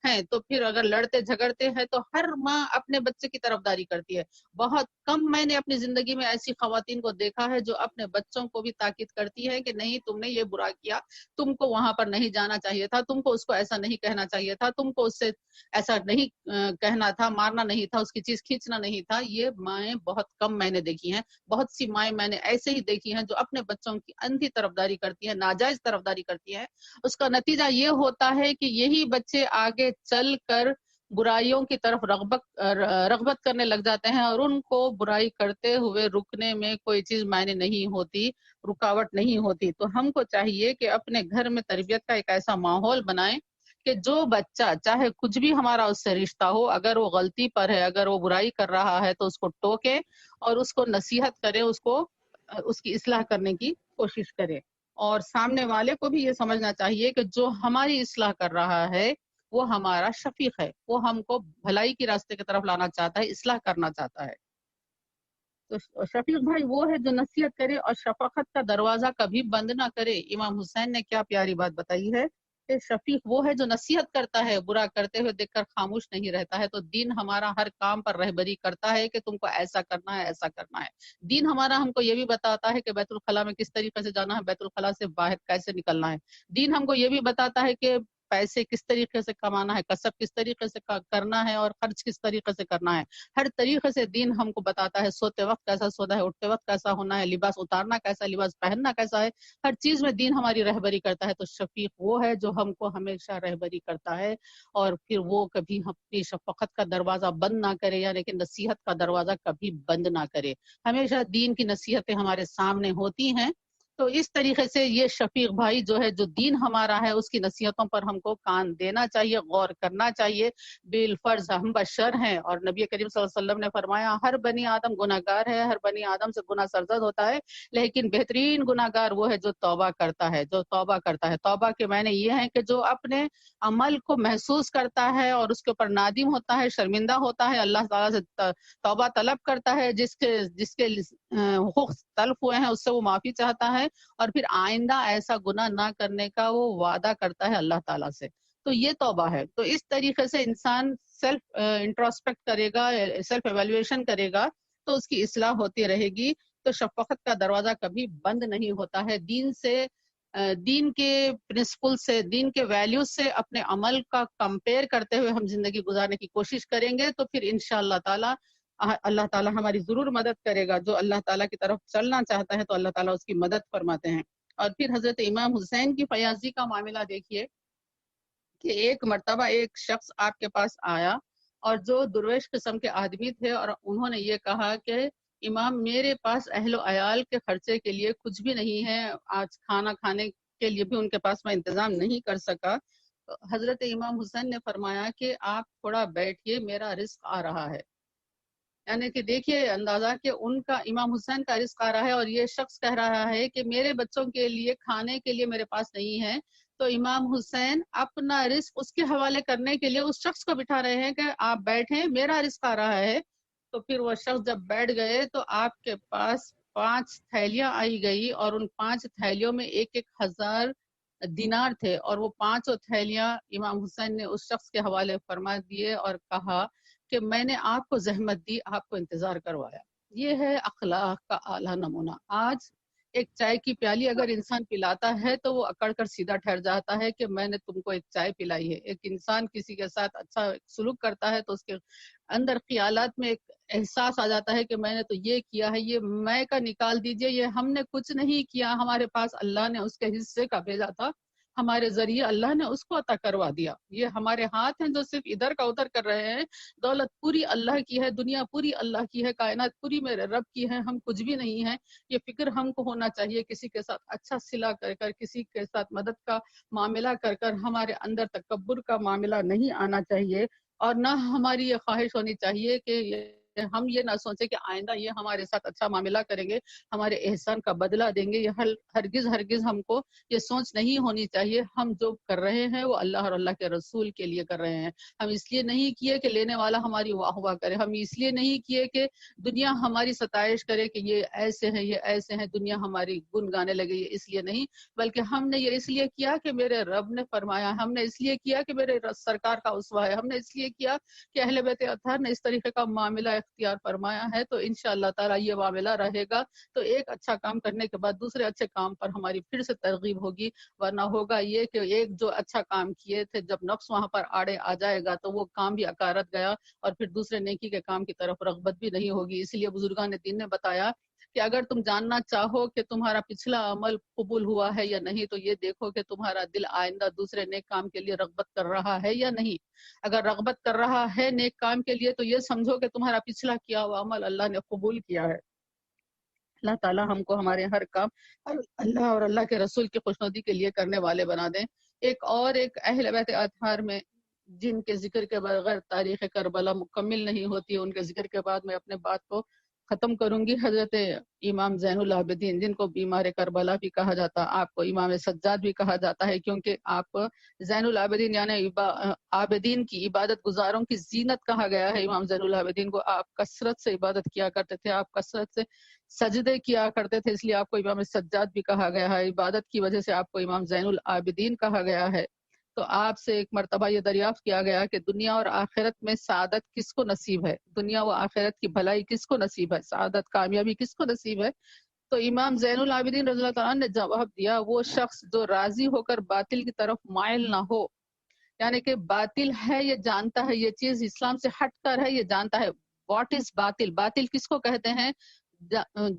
ہیں تو پھر اگر لڑتے جھگڑتے ہیں تو ہر ماں اپنے بچے کی طرفداری کرتی ہے۔ بہت کم میں نے اپنی زندگی میں ایسی خواتین کو دیکھا ہے جو اپنے بچوں کو بھی تاکید کرتی ہے کہ نہیں تم نے یہ برا کیا، تم کو وہاں پر نہیں جانا چاہیے تھا، تم کو اس کو ایسا نہیں کہنا چاہیے تھا، تم کو اس سے ایسا نہیں کہنا تھا، مارنا نہیں تھا، اس کی چیز کھینچنا نہیں تھا۔ یہ مائیں بہت کم میں نے دیکھی ہیں، بہت سی مائیں میں نے ایسے ہی دیکھی ہیں جو اپنے بچوں کی اندھی طرفداری کرتی ہیں، ناجائز طرفداری کرتی ہیں۔ اس کا نتیجہ یہ ہوتا ہے کہ یہی بچے آگے چل کر برائیوں کی طرف رغبت کرنے لگ جاتے ہیں اور ان کو برائی کرتے ہوئے رکنے میں کوئی چیز معنی نہیں ہوتی، رکاوٹ نہیں ہوتی۔ تو ہم کو چاہیے کہ اپنے گھر میں تربیت کا ایک ایسا ماحول بنائیں کہ جو بچہ چاہے کچھ بھی ہمارا اس سے رشتہ ہو، اگر وہ غلطی پر ہے، اگر وہ برائی کر رہا ہے تو اس کو ٹوکے اور اس کو نصیحت کرے، اس کی اصلاح کرنے کی کوشش کرے۔ اور سامنے والے کو بھی یہ سمجھنا چاہیے کہ جو ہماری اصلاح کر رہا ہے وہ ہمارا شفیق ہے، وہ ہم کو بھلائی کی راستے کی طرف لانا چاہتا ہے، اصلاح کرنا چاہتا ہے۔ تو شفیق بھائی وہ ہے جو نصیحت کرے اور شفقت کا دروازہ کبھی بند نہ کرے۔ امام حسین نے کیا پیاری بات بتائی ہے کہ شفیق وہ ہے جو نصیحت کرتا ہے، برا کرتے ہوئے دیکھ کر خاموش نہیں رہتا ہے۔ تو دین ہمارا ہر کام پر رہبری کرتا ہے کہ تم کو ایسا کرنا ہے، ایسا کرنا ہے۔ دین ہمارا ہم کو یہ بھی بتاتا ہے کہ بیت الخلاء میں کس طریقے سے جانا ہے، بیت الخلاء سے باہر کیسے نکلنا ہے۔ دین ہم کو یہ بھی بتاتا ہے کہ پیسے کس طریقے سے کمانا ہے، کسب کس طریقے سے کرنا ہے اور خرچ کس طریقے سے کرنا ہے۔ ہر طریقے سے دین ہم کو بتاتا ہے، سوتے وقت کیسا سونا ہے، اٹھتے وقت کیسا ہونا ہے، لباس اتارنا کیسا، لباس پہننا کیسا ہے، ہر چیز میں دین ہماری رہبری کرتا ہے۔ تو شفیق وہ ہے جو ہم کو ہمیشہ رہبری کرتا ہے اور پھر وہ کبھی اپنی شفقت کا دروازہ بند نہ کرے، یعنی کہ نصیحت کا دروازہ کبھی بند نہ کرے۔ ہمیشہ دین کی نصیحتیں ہمارے سامنے ہوتی ہیں۔ تو اس طریقے سے یہ شفیق بھائی جو ہے، جو دین ہمارا ہے، اس کی نصیحتوں پر ہم کو کان دینا چاہیے، غور کرنا چاہیے۔ بالفرض ہم بشر ہیں اور نبی کریم صلی اللہ علیہ وسلم نے فرمایا ہر بنی آدم گناہ گار ہے، ہر بنی آدم سے گناہ سرزد ہوتا ہے، لیکن بہترین گناہ گار وہ ہے جو توبہ کرتا ہے، جو توبہ کرتا ہے۔ توبہ کے معنی یہ ہے کہ جو اپنے عمل کو محسوس کرتا ہے اور اس کے اوپر نادم ہوتا ہے، شرمندہ ہوتا ہے، اللہ تعالیٰ سے توبہ طلب کرتا ہے، جس کے حقوق تلف ہوئے ہیں اس سے وہ معافی چاہتا ہے اور پھر آئندہ ایسا گناہ نہ کرنے کا وہ وعدہ کرتا ہے اللہ تعالیٰ سے۔ تو یہ توبہ ہے۔ تو اس طریقے سے انسان سیلف انٹروسپیکٹ کرے گا، سیلف ایویلویشن کرے گا تو اس کی اصلاح ہوتی رہے گی۔ تو شفقت کا دروازہ کبھی بند نہیں ہوتا ہے۔ دین کے پرنسپل سے، دین کے ویلیوز سے اپنے عمل کا کمپیئر کرتے ہوئے ہم زندگی گزارنے کی کوشش کریں گے تو پھر انشاءاللہ تعالی اللہ تعالیٰ ہماری ضرور مدد کرے گا۔ جو اللہ تعالیٰ کی طرف چلنا چاہتا ہے تو اللہ تعالیٰ اس کی مدد فرماتے ہیں۔ اور پھر حضرت امام حسین کی فیاضی کا معاملہ دیکھیے کہ ایک مرتبہ ایک شخص آپ کے پاس آیا اور جو درویش قسم کے آدمی تھے اور انہوں نے یہ کہا کہ امام میرے پاس اہل و عیال کے خرچے کے لیے کچھ بھی نہیں ہے، آج کھانا کھانے کے لیے بھی ان کے پاس میں انتظام نہیں کر سکا۔ حضرت امام حسین نے فرمایا کہ آپ تھوڑا بیٹھیے، میرا رزق آ رہا ہے۔ یعنی کہ دیکھیے اندازہ کہ ان کا، امام حسین کا رزق آ رہا ہے اور یہ شخص کہہ رہا ہے کہ میرے بچوں کے لیے کھانے کے لیے میرے پاس نہیں ہے۔ تو امام حسین اپنا رزق اس کے حوالے کرنے کے لیے اس شخص کو بٹھا رہے ہیں کہ آپ بیٹھیں، میرا رزق آ رہا ہے۔ تو پھر وہ شخص جب بیٹھ گئے تو آپ کے پاس 5 تھیلیاں آئی گئی اور ان 5 تھیلیوں میں 1,000 دینار تھے اور وہ 5 تھیلیاں امام حسین نے اس شخص کے حوالے فرما دیے اور کہا کہ میں نے آپ کو زحمت دی، آپ کو انتظار کروایا۔ یہ ہے اخلاق کا اعلیٰ نمونہ۔ آج ایک چائے کی پیالی اگر انسان پلاتا ہے تو وہ اکڑ کر سیدھا ٹھہر جاتا ہے کہ میں نے تم کو ایک چائے پلائی ہے۔ ایک انسان کسی کے ساتھ اچھا سلوک کرتا ہے تو اس کے اندر خیالات میں ایک احساس آ جاتا ہے کہ میں نے تو یہ کیا ہے، یہ میں کا نکال دیجئے، یہ ہم نے کچھ نہیں کیا، ہمارے پاس اللہ نے اس کے حصے کا بھیجا تھا، ہمارے ذریعے اللہ نے اس کو عطا کروا دیا. یہ ہمارے ہاتھ ہیں جو صرف ادھر کا ادھر کر رہے ہیں. دولت پوری اللہ کی ہے، دنیا پوری اللہ کی ہے، کائنات پوری میرے رب کی ہے، ہم کچھ بھی نہیں ہیں. یہ فکر ہم کو ہونا چاہیے. کسی کے ساتھ اچھا صلہ کر کر، کسی کے ساتھ مدد کا معاملہ کر کر ہمارے اندر تکبر کا معاملہ نہیں آنا چاہیے. اور نہ ہماری یہ خواہش ہونی چاہیے کہ ہم یہ نہ سوچیں کہ آئندہ یہ ہمارے ساتھ اچھا معاملہ کریں گے، ہمارے احسان کا بدلہ دیں گے. یہ ہرگز ہم کو یہ سوچ نہیں ہونی چاہیے. ہم جو کر رہے ہیں وہ اللہ اور اللہ کے رسول کے لیے کر رہے ہیں. ہم اس لیے نہیں کیے کہ لینے والا ہماری واہ واہ کرے. ہم اس لیے نہیں کیے کہ دنیا ہماری ستائش کرے کہ یہ ایسے ہیں، یہ ایسے ہیں، دنیا ہماری گن گانے لگے. یہ اس لیے نہیں، بلکہ ہم نے یہ اس لیے کیا کہ میرے رب نے فرمایا. ہم نے اس لیے کیا کہ میرے سرکار کا اسوہ ہے. ہم نے اس لیے کیا کہ اہل بیت اطہار نے اس طریقے کا معاملہ اختیار فرمایا ہے. تو انشاءاللہ تعالی یہ معاملہ رہے گا تو ایک اچھا کام کرنے کے بعد دوسرے اچھے کام پر ہماری پھر سے ترغیب ہوگی. ورنہ ہوگا یہ کہ ایک جو اچھا کام کیے تھے، جب نفس وہاں پر آڑے آ جائے گا تو وہ کام بھی اکارت گیا اور پھر دوسرے نیکی کے کام کی طرف رغبت بھی نہیں ہوگی. اس لیے بزرگان دین نے بتایا کہ اگر تم جاننا چاہو کہ تمہارا پچھلا عمل قبول ہوا ہے یا نہیں تو یہ دیکھو کہ تمہارا دل آئندہ دوسرے نیک کام کے لیے رغبت کر رہا ہے یا نہیں. اگر رغبت کر رہا ہے نیک کام کے لیے تو یہ سمجھو کہ تمہارا پچھلا کیا ہوا عمل اللہ نے قبول کیا ہے. اللہ تعالی ہم کو ہمارے ہر کام اللہ اور اللہ کے رسول کی خوشنودی کے لیے کرنے والے بنا دیں. ایک اہل بیت اطہار میں جن کے ذکر کے بغیر تاریخ کربلا مکمل نہیں ہوتی، ان کے ذکر کے بعد میں اپنے بات کو ختم کروں گی. حضرت امام زین العابدین، جن کو بیمار کربلا بھی کہا جاتا، آپ کو امام سجاد بھی کہا جاتا ہے، کیونکہ آپ زین العابدین یعنی عابدین کی، عبادت گزاروں کی زینت کہا گیا ہے. امام زین العابدین کو آپ کثرت سے عبادت کیا کرتے تھے، آپ کثرت سے سجدے کیا کرتے تھے، اس لیے آپ کو امام سجاد بھی کہا گیا ہے. عبادت کی وجہ سے آپ کو امام زین العابدین کہا گیا ہے. تو آپ سے ایک مرتبہ یہ دریافت کیا گیا کہ دنیا اور آخرت میں سعادت کس کو نصیب ہے، دنیا و آخرت کی بھلائی کس کو نصیب ہے، سعادت کامیابی کس کو نصیب ہے. تو امام زین العابدین رضی اللہ تعالیٰ نے جواب دیا، وہ شخص جو راضی ہو کر باطل کی طرف مائل نہ ہو. یعنی کہ باطل ہے یہ جانتا ہے، یہ چیز اسلام سے ہٹ کر ہے یہ جانتا ہے. واٹ از باطل؟ باطل کس کو کہتے ہیں؟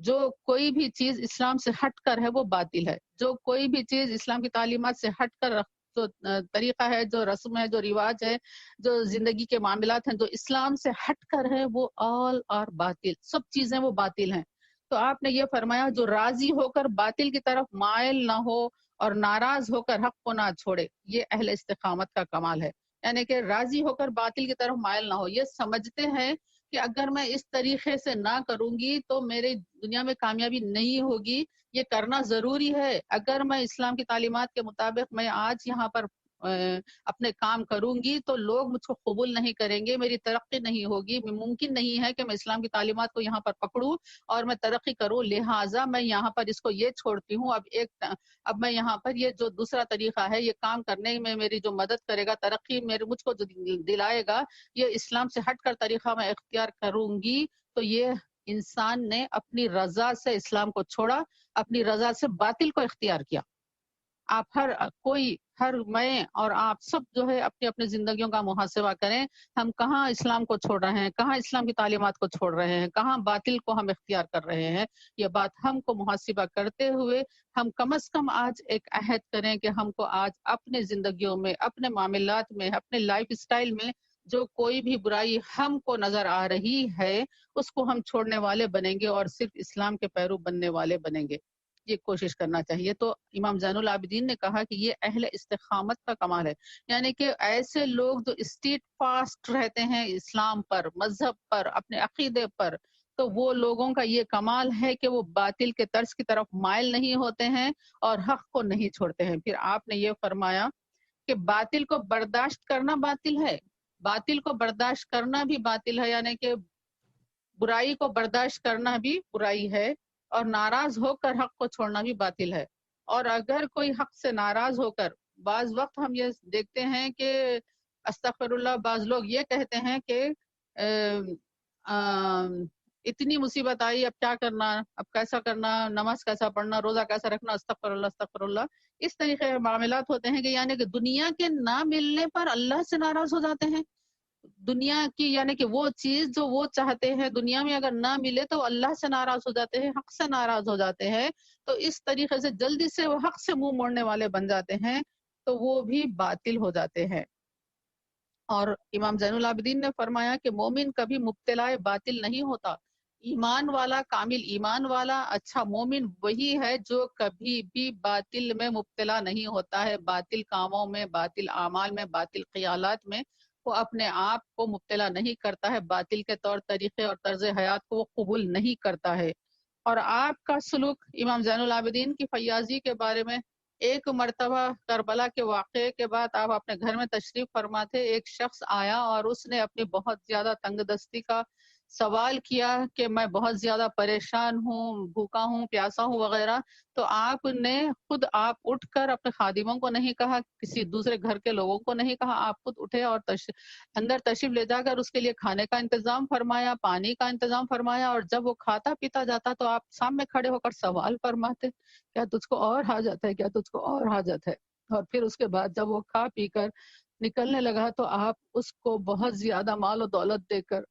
جو کوئی بھی چیز اسلام سے ہٹ کر ہے وہ باطل ہے. جو کوئی بھی چیز اسلام کی تعلیمات سے ہٹ کر جو طریقہ ہے، جو رسم ہے، جو رواج ہے، جو زندگی کے معاملات ہیں، جو اسلام سے ہٹ کر ہے وہ آل آر باطل، سب چیزیں وہ باطل ہیں. تو آپ نے یہ فرمایا جو راضی ہو کر باطل کی طرف مائل نہ ہو اور ناراض ہو کر حق کو نہ چھوڑے، یہ اہل استقامت کا کمال ہے. یعنی کہ راضی ہو کر باطل کی طرف مائل نہ ہو، یہ سمجھتے ہیں کہ اگر میں اس طریقے سے نہ کروں گی تو میری دنیا میں کامیابی نہیں ہوگی. یہ کرنا ضروری ہے. اگر میں اسلام کی تعلیمات کے مطابق میں آج یہاں پر اپنے کام کروں گی تو لوگ مجھ کو قبول نہیں کریں گے، میری ترقی نہیں ہوگی. ممکن نہیں ہے کہ میں اسلام کی تعلیمات کو یہاں پر پکڑوں اور میں ترقی کروں، لہٰذا میں یہاں پر اس کو یہ چھوڑتی ہوں. اب میں یہاں پر یہ جو دوسرا طریقہ ہے، یہ کام کرنے میں میری جو مدد کرے گا، ترقی مجھ کو جو دلائے گا، یہ اسلام سے ہٹ کر طریقہ میں اختیار کروں گی. تو یہ انسان نے اپنی رضا سے اسلام کو چھوڑا، اپنی رضا سے باطل کو اختیار کیا. آپ میں اور آپ سب جو ہے اپنی اپنی زندگیوں کا محاسبہ کریں. ہم کہاں اسلام کو چھوڑ رہے ہیں، کہاں اسلام کی تعلیمات کو چھوڑ رہے ہیں، کہاں باطل کو ہم اختیار کر رہے ہیں. یہ بات ہم کو محاسبہ کرتے ہوئے ہم کم از کم آج ایک عہد کریں کہ ہم کو آج اپنے زندگیوں میں، اپنے معاملات میں، اپنے لائف سٹائل میں جو کوئی بھی برائی ہم کو نظر آ رہی ہے اس کو ہم چھوڑنے والے بنیں گے اور صرف اسلام کے پیرو بننے والے بنیں گے. یہ کوشش کرنا چاہیے. تو امام زین العابدین نے کہا کہ یہ اہل استقامت کا کمال ہے. یعنی کہ ایسے لوگ جو اسٹیٹ فاسٹ رہتے ہیں اسلام پر، مذہب پر، اپنے عقیدے پر، تو وہ لوگوں کا یہ کمال ہے کہ وہ باطل کے طرز کی طرف مائل نہیں ہوتے ہیں اور حق کو نہیں چھوڑتے ہیں. پھر آپ نے یہ فرمایا کہ باطل کو برداشت کرنا باطل ہے، باطل کو برداشت کرنا بھی باطل ہے. یعنی کہ برائی کو برداشت کرنا بھی برائی ہے اور ناراض ہو کر حق کو چھوڑنا بھی باطل ہے. اور اگر کوئی حق سے ناراض ہو کر، بعض وقت ہم یہ دیکھتے ہیں کہ استغفر اللہ، بعض لوگ یہ کہتے ہیں کہ اتنی مصیبت آئی، اب کیا کرنا، اب کیسا کرنا، نماز کیسا پڑھنا، روزہ کیسا رکھنا، استغفر اللہ استغفر اللہ. اس طریقے کے معاملات ہوتے ہیں کہ یعنی کہ دنیا کے نہ ملنے پر اللہ سے ناراض ہو جاتے ہیں. دنیا کی یعنی کہ وہ چیز جو وہ چاہتے ہیں دنیا میں اگر نہ ملے تو اللہ سے ناراض ہو جاتے ہیں، حق سے ناراض ہو جاتے ہیں. تو اس طریقے سے جلدی سے وہ حق سے منہ موڑنے والے بن جاتے ہیں. تو وہ بھی باطل ہو جاتے ہیں۔ اور امام زین العابدین نے فرمایا کہ مومن کبھی مبتلا باطل نہیں ہوتا، ایمان والا، کامل ایمان والا، اچھا مومن وہی ہے جو کبھی بھی باطل میں مبتلا نہیں ہوتا ہے، باطل کاموں میں، باطل اعمال میں، باطل خیالات میں وہ اپنے آپ کو مبتلا نہیں کرتا ہے، باطل کے طور طریقے اور طرز حیات کو وہ قبول نہیں کرتا ہے۔ اور آپ کا سلوک، امام زین العابدین کی فیاضی کے بارے میں، ایک مرتبہ کربلا کے واقعے کے بعد آپ اپنے گھر میں تشریف فرما تھے، ایک شخص آیا اور اس نے اپنی بہت زیادہ تنگ دستی کا سوال کیا کہ میں بہت زیادہ پریشان ہوں، بھوکا ہوں، پیاسا ہوں وغیرہ، تو آپ نے خود آپ اٹھ کر اپنے خادموں کو نہیں کہا، کسی دوسرے گھر کے لوگوں کو نہیں کہا، آپ خود اٹھے اور اندر تشریف لے جا کر اس کے لیے کھانے کا انتظام فرمایا، پانی کا انتظام فرمایا، اور جب وہ کھاتا پیتا جاتا تو آپ سامنے کھڑے ہو کر سوال فرماتے، کیا تجھ کو اور حاجت ہے، کیا تجھ کو اور حاجت ہے؟ اور پھر اس کے بعد جب وہ کھا پی کر نکلنے لگا تو آپ اس کو بہت زیادہ مال و دولت دے کر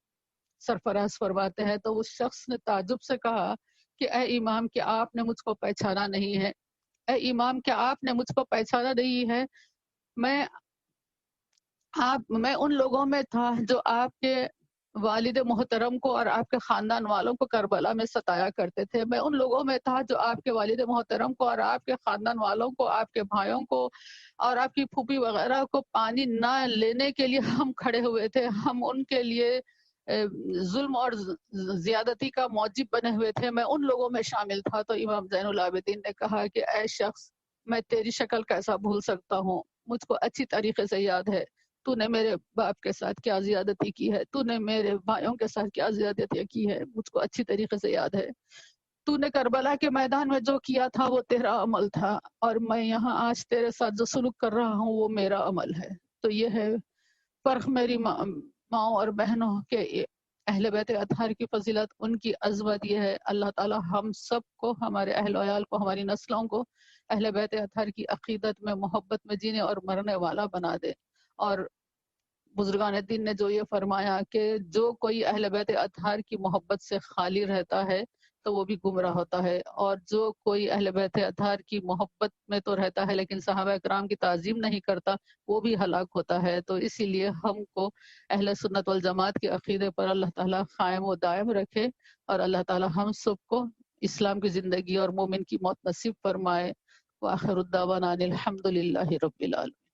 سرفراز فرماتے ہیں۔ تو اس شخص نے تعجب سے کہا کہ اے امام، کیا آپ نے مجھ کو پہچانا نہیں ہے؟ اے امام، کیا آپ نے مجھ کو پہچانا نہیں ہے؟ میں ان لوگوں میں تھا جو آپ کے والد محترم کو اور آپ کے خاندان والوں کو کربلا میں ستایا کرتے تھے، میں ان لوگوں میں تھا جو آپ کے والد محترم کو اور آپ کے خاندان والوں کو، آپ کے بھائیوں کو اور آپ کی پھوپھی وغیرہ کو پانی نہ لینے کے لیے ہم کھڑے ہوئے تھے، ہم ان کے لیے ظلم اور زیادتی کا موجب بنے ہوئے تھے، میں ان لوگوں میں شامل تھا۔ تو امام زین العابدین نے کہا کہ اے شخص، میں تیری شکل کیسا بھول سکتا ہوں، مجھ کو اچھی طریقے سے یاد ہے تو نے میرے باپ کے ساتھ کیا زیادتی کی ہے، تو نے میرے بھائیوں کے ساتھ کیا زیادتی کی ہے، مجھ کو اچھی طریقے سے یاد ہے۔ تو نے کربلا کے میدان میں جو کیا تھا وہ تیرا عمل تھا، اور میں یہاں آج تیرے ساتھ جو سلوک کر رہا ہوں وہ میرا عمل ہے۔ تو یہ ہے فرق میری ماؤں اور بہنوں کے اہل بیت اطہار کی فضیلت، ان کی عظمت یہ ہے۔ اللہ تعالی ہم سب کو، ہمارے اہل ویال کو، ہماری نسلوں کو اہل بیت اطہار کی عقیدت میں، محبت میں جینے اور مرنے والا بنا دے۔ اور بزرگان دین نے جو یہ فرمایا کہ جو کوئی اہل بیت اطہار کی محبت سے خالی رہتا ہے تو وہ بھی گمراہ ہوتا ہے، اور جو کوئی اہل بیت اطہار کی محبت میں تو رہتا ہے لیکن صحابہ کرام کی تعظیم نہیں کرتا وہ بھی ہلاک ہوتا ہے۔ تو اسی لیے ہم کو اہل سنت والجماعت کے عقیدے پر اللہ تعالیٰ قائم و دائم رکھے، اور اللہ تعالیٰ ہم سب کو اسلام کی زندگی اور مومن کی موت نصیب فرمائے۔ وآخر الدعوانا ان الحمد للہ رب العالمین۔